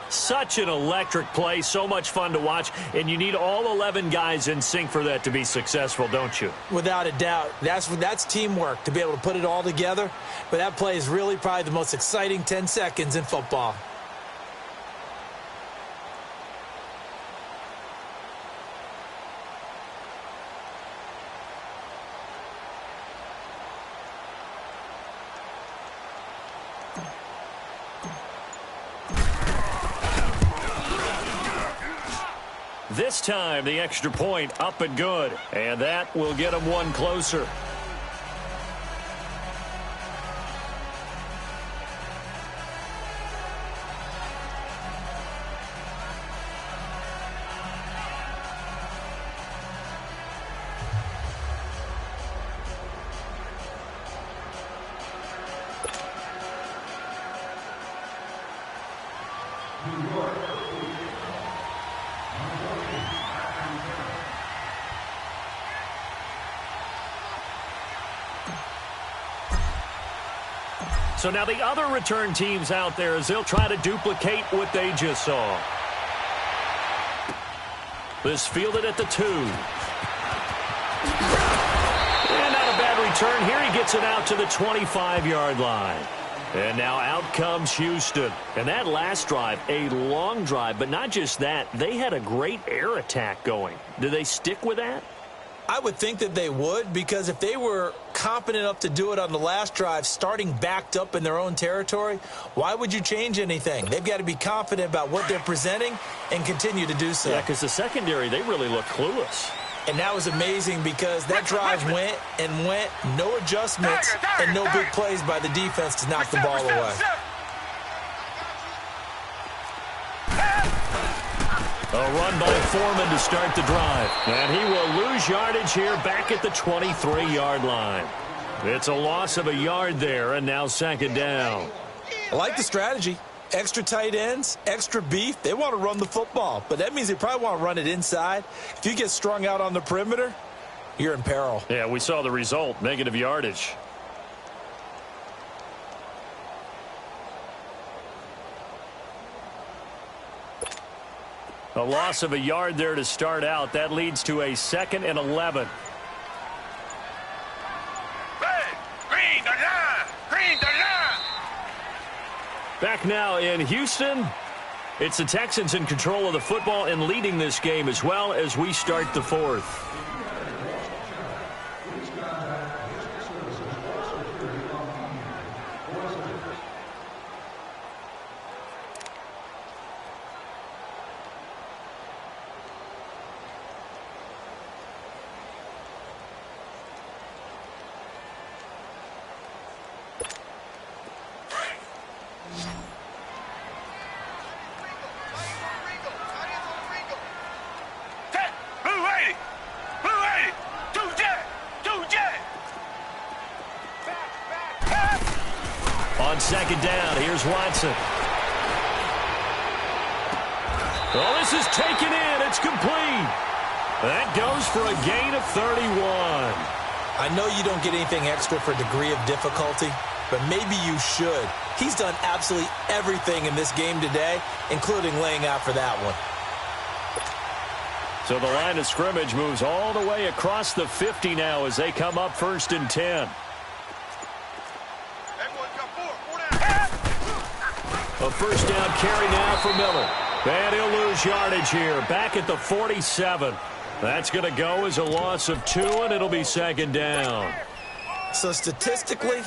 Such an electric play, so much fun to watch, and you need all 11 guys in sync for that to be successful, don't you? Without a doubt. That's teamwork, to be able to put it all together. But that play is really probably the most exciting 10 seconds in football. This time, the extra point up and good. And that will get them one closer. So now the other return teams out there as they'll try to duplicate what they just saw. This fielded at the 2. And not a bad return. Here he gets it out to the 25-yard line. And now out comes Houston. And that last drive, a long drive, but not just that. They had a great air attack going. Do they stick with that? I would think that they would, because if they were competent enough to do it on the last drive, starting backed up in their own territory, why would you change anything? They've got to be confident about what they're presenting and continue to do so. Yeah, because the secondary, they really look clueless. And that was amazing because that drive went and went, no adjustments, and no big plays by the defense to knock the ball away. A run by Foreman to start the drive. And he will lose yardage here back at the 23-yard line. It's a loss of a yard there, and now second down. I like the strategy. Extra tight ends, extra beef. They want to run the football, but that means they probably want to run it inside. If you get strung out on the perimeter, you're in peril. Yeah, we saw the result, negative yardage. A loss of a yard there to start out. That leads to a 2nd and 11. Green the line! Green the line! Back now in Houston. It's the Texans in control of the football and leading this game as well as we start the 4th. On second down, here's Watson. Oh, this is taken in. It's complete. That goes for a gain of 31. I know you don't get anything extra for degree of difficulty, but maybe you should. He's done absolutely everything in this game today, including laying out for that one. So the line of scrimmage moves all the way across the 50 now as they come up 1st and 10. A first down carry now for Miller. And he'll lose yardage here. Back at the 47. That's going to go as a loss of 2, and it'll be second down. So statistically,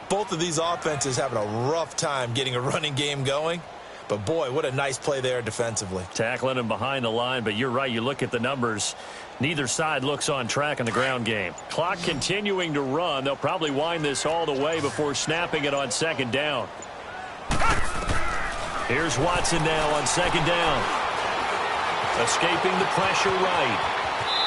both of these offenses having a rough time getting a running game going. But, boy, what a nice play there defensively. Tackling him behind the line, but you're right. You look at the numbers. Neither side looks on track in the ground game. Clock continuing to run. They'll probably wind this all the way before snapping it on second down. Here's Watson now on second down. Escaping the pressure right.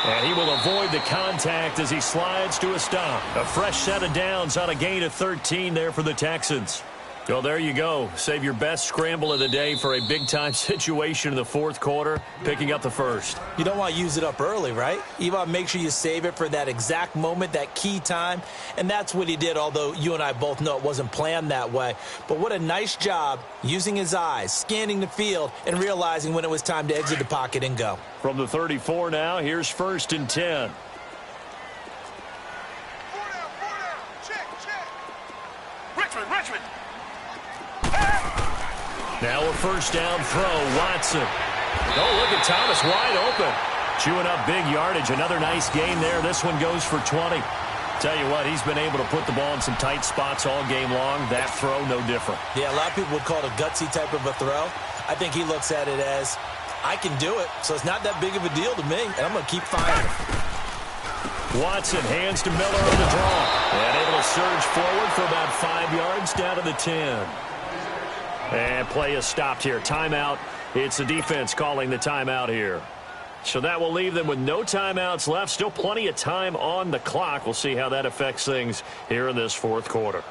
And he will avoid the contact as he slides to a stop. A fresh set of downs on a gain of 13 there for the Texans. Well, there you go. Save your best scramble of the day for a big-time situation in the fourth quarter, picking up the first. You don't want to use it up early, right? You want to make sure you save it for that exact moment, that key time. And that's what he did, although you and I both know it wasn't planned that way. But what a nice job using his eyes, scanning the field, and realizing when it was time to exit the pocket and go. From the 34 now, here's 1st and 10. Richmond. Now a first down throw, Watson. Oh, look at Thomas wide open. Chewing up big yardage. Another nice gain there. This one goes for 20. Tell you what, he's been able to put the ball in some tight spots all game long. That throw, no different. Yeah, a lot of people would call it a gutsy type of a throw. I think he looks at it as, I can do it, so it's not that big of a deal to me, and I'm going to keep firing. Watson hands to Miller on the draw. And able to surge forward for about 5 yards down to the 10. And play is stopped here. Timeout. It's the defense calling the timeout here. So that will leave them with no timeouts left. Still plenty of time on the clock. We'll see how that affects things here in this fourth quarter.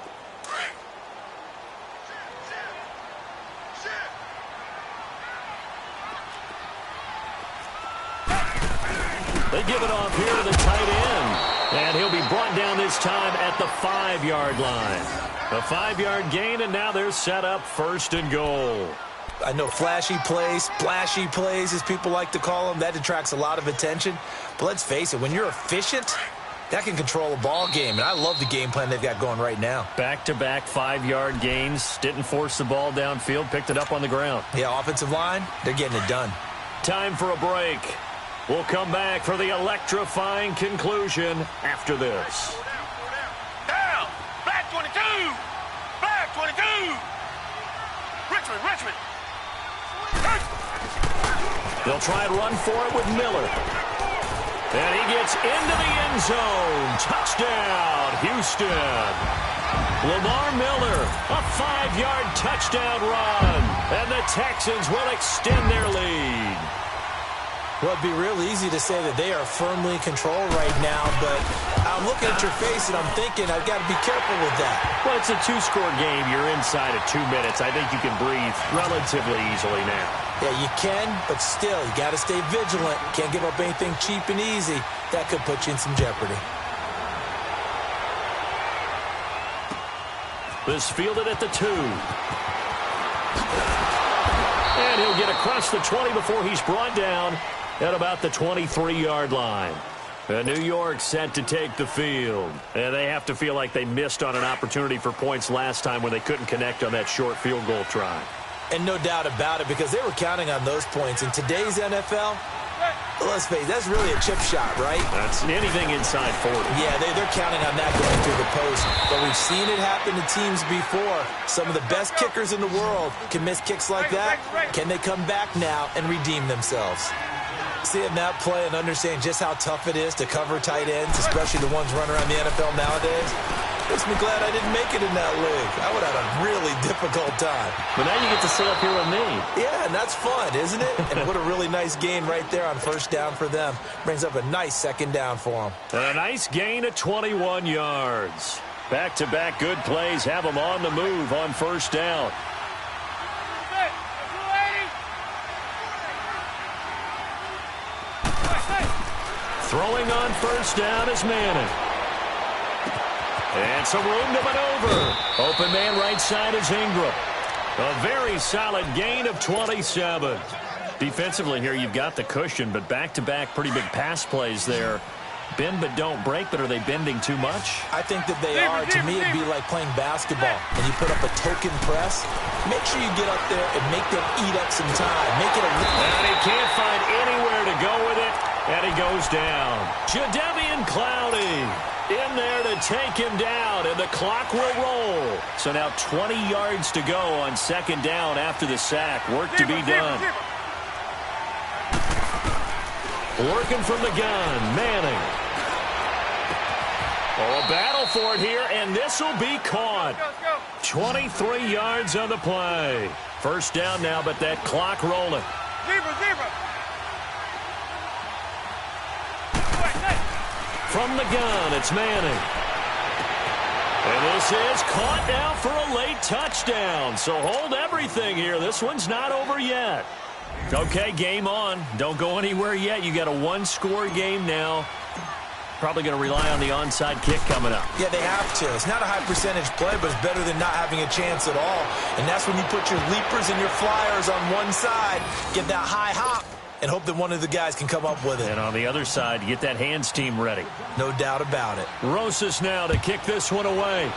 They give it off here to the tight end. And he'll be brought down this time at the 5-yard line. A 5-yard gain, and now they're set up 1st and goal. I know flashy plays, splashy plays, as people like to call them, that attracts a lot of attention. But let's face it, when you're efficient, that can control a ball game. And I love the game plan they've got going right now. Back-to-back 5-yard gains. Didn't force the ball downfield, picked it up on the ground. Yeah, offensive line, they're getting it done. Time for a break. We'll come back for the electrifying conclusion after this. Down! Black 22! Black 22! Richmond! They'll try and run for it with Miller. And he gets into the end zone. Touchdown, Houston. Lamar Miller, a 5-yard touchdown run. And the Texans will extend their lead. Well, it'd be real easy to say that they are firmly in control right now, but I'm looking at your face and I'm thinking I've got to be careful with that. Well, it's a 2-score game. You're inside of 2 minutes. I think you can breathe relatively easily now. Yeah, you can, but still, you got to stay vigilant. Can't give up anything cheap and easy. That could put you in some jeopardy. This fielded at the 2. And he'll get across the 20 before he's brought down at about the 23-yard line. New York set to take the field. And they have to feel like they missed on an opportunity for points last time when they couldn't connect on that short field goal try. And no doubt about it, because they were counting on those points. In today's NFL, let's face it, that's really a chip shot, right? That's anything inside 40. Yeah, they're counting on that going through the post. But we've seen it happen to teams before. Some of the best kickers in the world can miss kicks like that. Can they come back now and redeem themselves? Seeing that play and understanding just how tough it is to cover tight ends, especially the ones running around the NFL nowadays, makes me glad I didn't make it in that league. I would have had a really difficult time. But now you get to sit up here with me. Yeah, and that's fun, isn't it? And what a really nice gain right there on 1st down for them. Brings up a nice 2nd down for them. A nice gain of 21 yards. Back-to-back good plays have them on the move on 1st down. Throwing on 1st down is Manning. And some room to maneuver. Open man right side is Ingram. A very solid gain of 27. Defensively here, you've got the cushion, but back-to-back pretty big pass plays there. Bend but don't break, but are they bending too much? I think that they are. To me, it'd be like playing basketball. When you put up a token press, make sure you get up there and make them eat up some time. Make it a... And he can't find anywhere to go with it. And he goes down. Jadeveon Clowney in there to take him down, and the clock will roll. So now 20 yards to go on second down after the sack. Work to be done. Working from the gun, Manning. Oh, a battle for it here, and this will be caught. 23 yards on the play. First down now, but that clock rolling. From the gun, it's Manning. And this is caught now for a late touchdown. So hold everything here. This one's not over yet. Okay, game on. Don't go anywhere yet. You got a one-score game now. Probably going to rely on the onside kick coming up. Yeah, they have to. It's not a high-percentage play, but it's better than not having a chance at all. And that's when you put your leapers and your flyers on one side, get that high hop, and hope that one of the guys can come up with it. And on the other side, get that hands team ready. No doubt about it. Rosas now to kick this one away.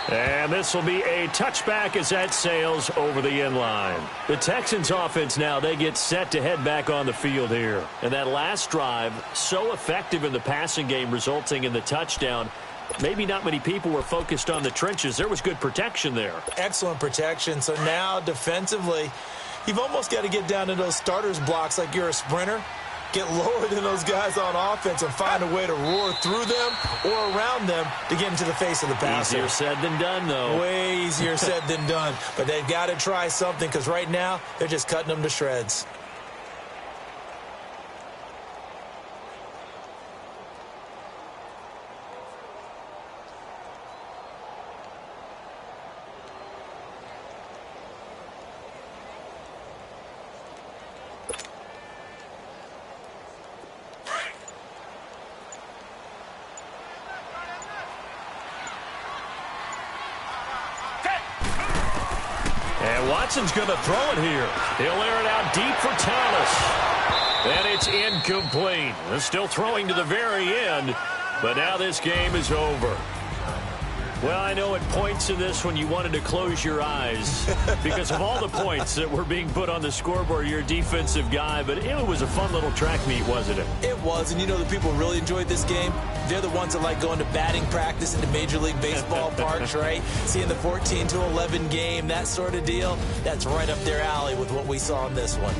And this will be a touchback as that sails over the end line. The Texans offense now, they get set to head back on the field here. And that last drive, so effective in the passing game, resulting in the touchdown. Maybe not many people were focused on the trenches. There was good protection there. Excellent protection. So now defensively, you've almost got to get down to those starters blocks like you're a sprinter. Get lower than those guys on offense and find a way to roar through them or around them to get into the face of the passer. Easier said than done, though. Way easier said than done. But they've got to try something because right now they're just cutting them to shreds. Watson's going to throw it here. He'll air it out deep for Thomas. And it's incomplete. They're still throwing to the very end, but now this game is over. Well, I know at points in this when you wanted to close your eyes because of all the points that were being put on the scoreboard. You're a defensive guy, but it was a fun little track meet, wasn't it? It was, and you know the people really enjoyed this game? They're the ones that like going to batting practice into Major League Baseball parks, right? Seeing the 14-11 game, that sort of deal. That's right up their alley with what we saw in this one.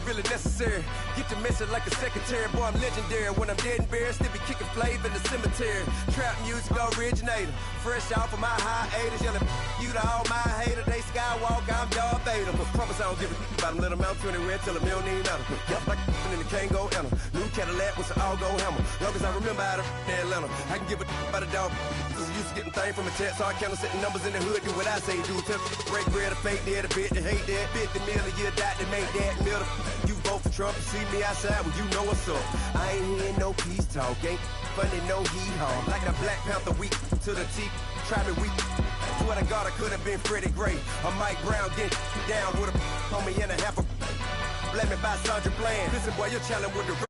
Really necessary. Get to messing like a secretary. Boy, I'm legendary. When I'm dead and buried, still be kicking flavor in the cemetery. Trap music originator. Fresh off of my hiatus. Yelling you to all my haters. They skywalk, I'm Darth Vader. Promise I don't give a about them. Let them out 20 red till a million need matter. Yep, like in the Kango Anna. New Cadillac with an all-go hammer. Long as I remember how to Atlanta. I can give a about a dog. Used to getting things from a text, so I count setting numbers in the hood. Do what I say, do. Break bread, a fake dead, a bit, to hate that. 50 million, you die to make that middle. You vote for Trump, you see me outside, well, you know what's up. I ain't hearing no peace talk, ain't funny, no heat haul. Like the Black Panther weak to the teeth, try me weak. Swear to God, I could have been Freddie Gray. Or Mike Brown, get down with a homie and a half a. Let me buy Sandra Bland. Listen, boy, you're challenging with the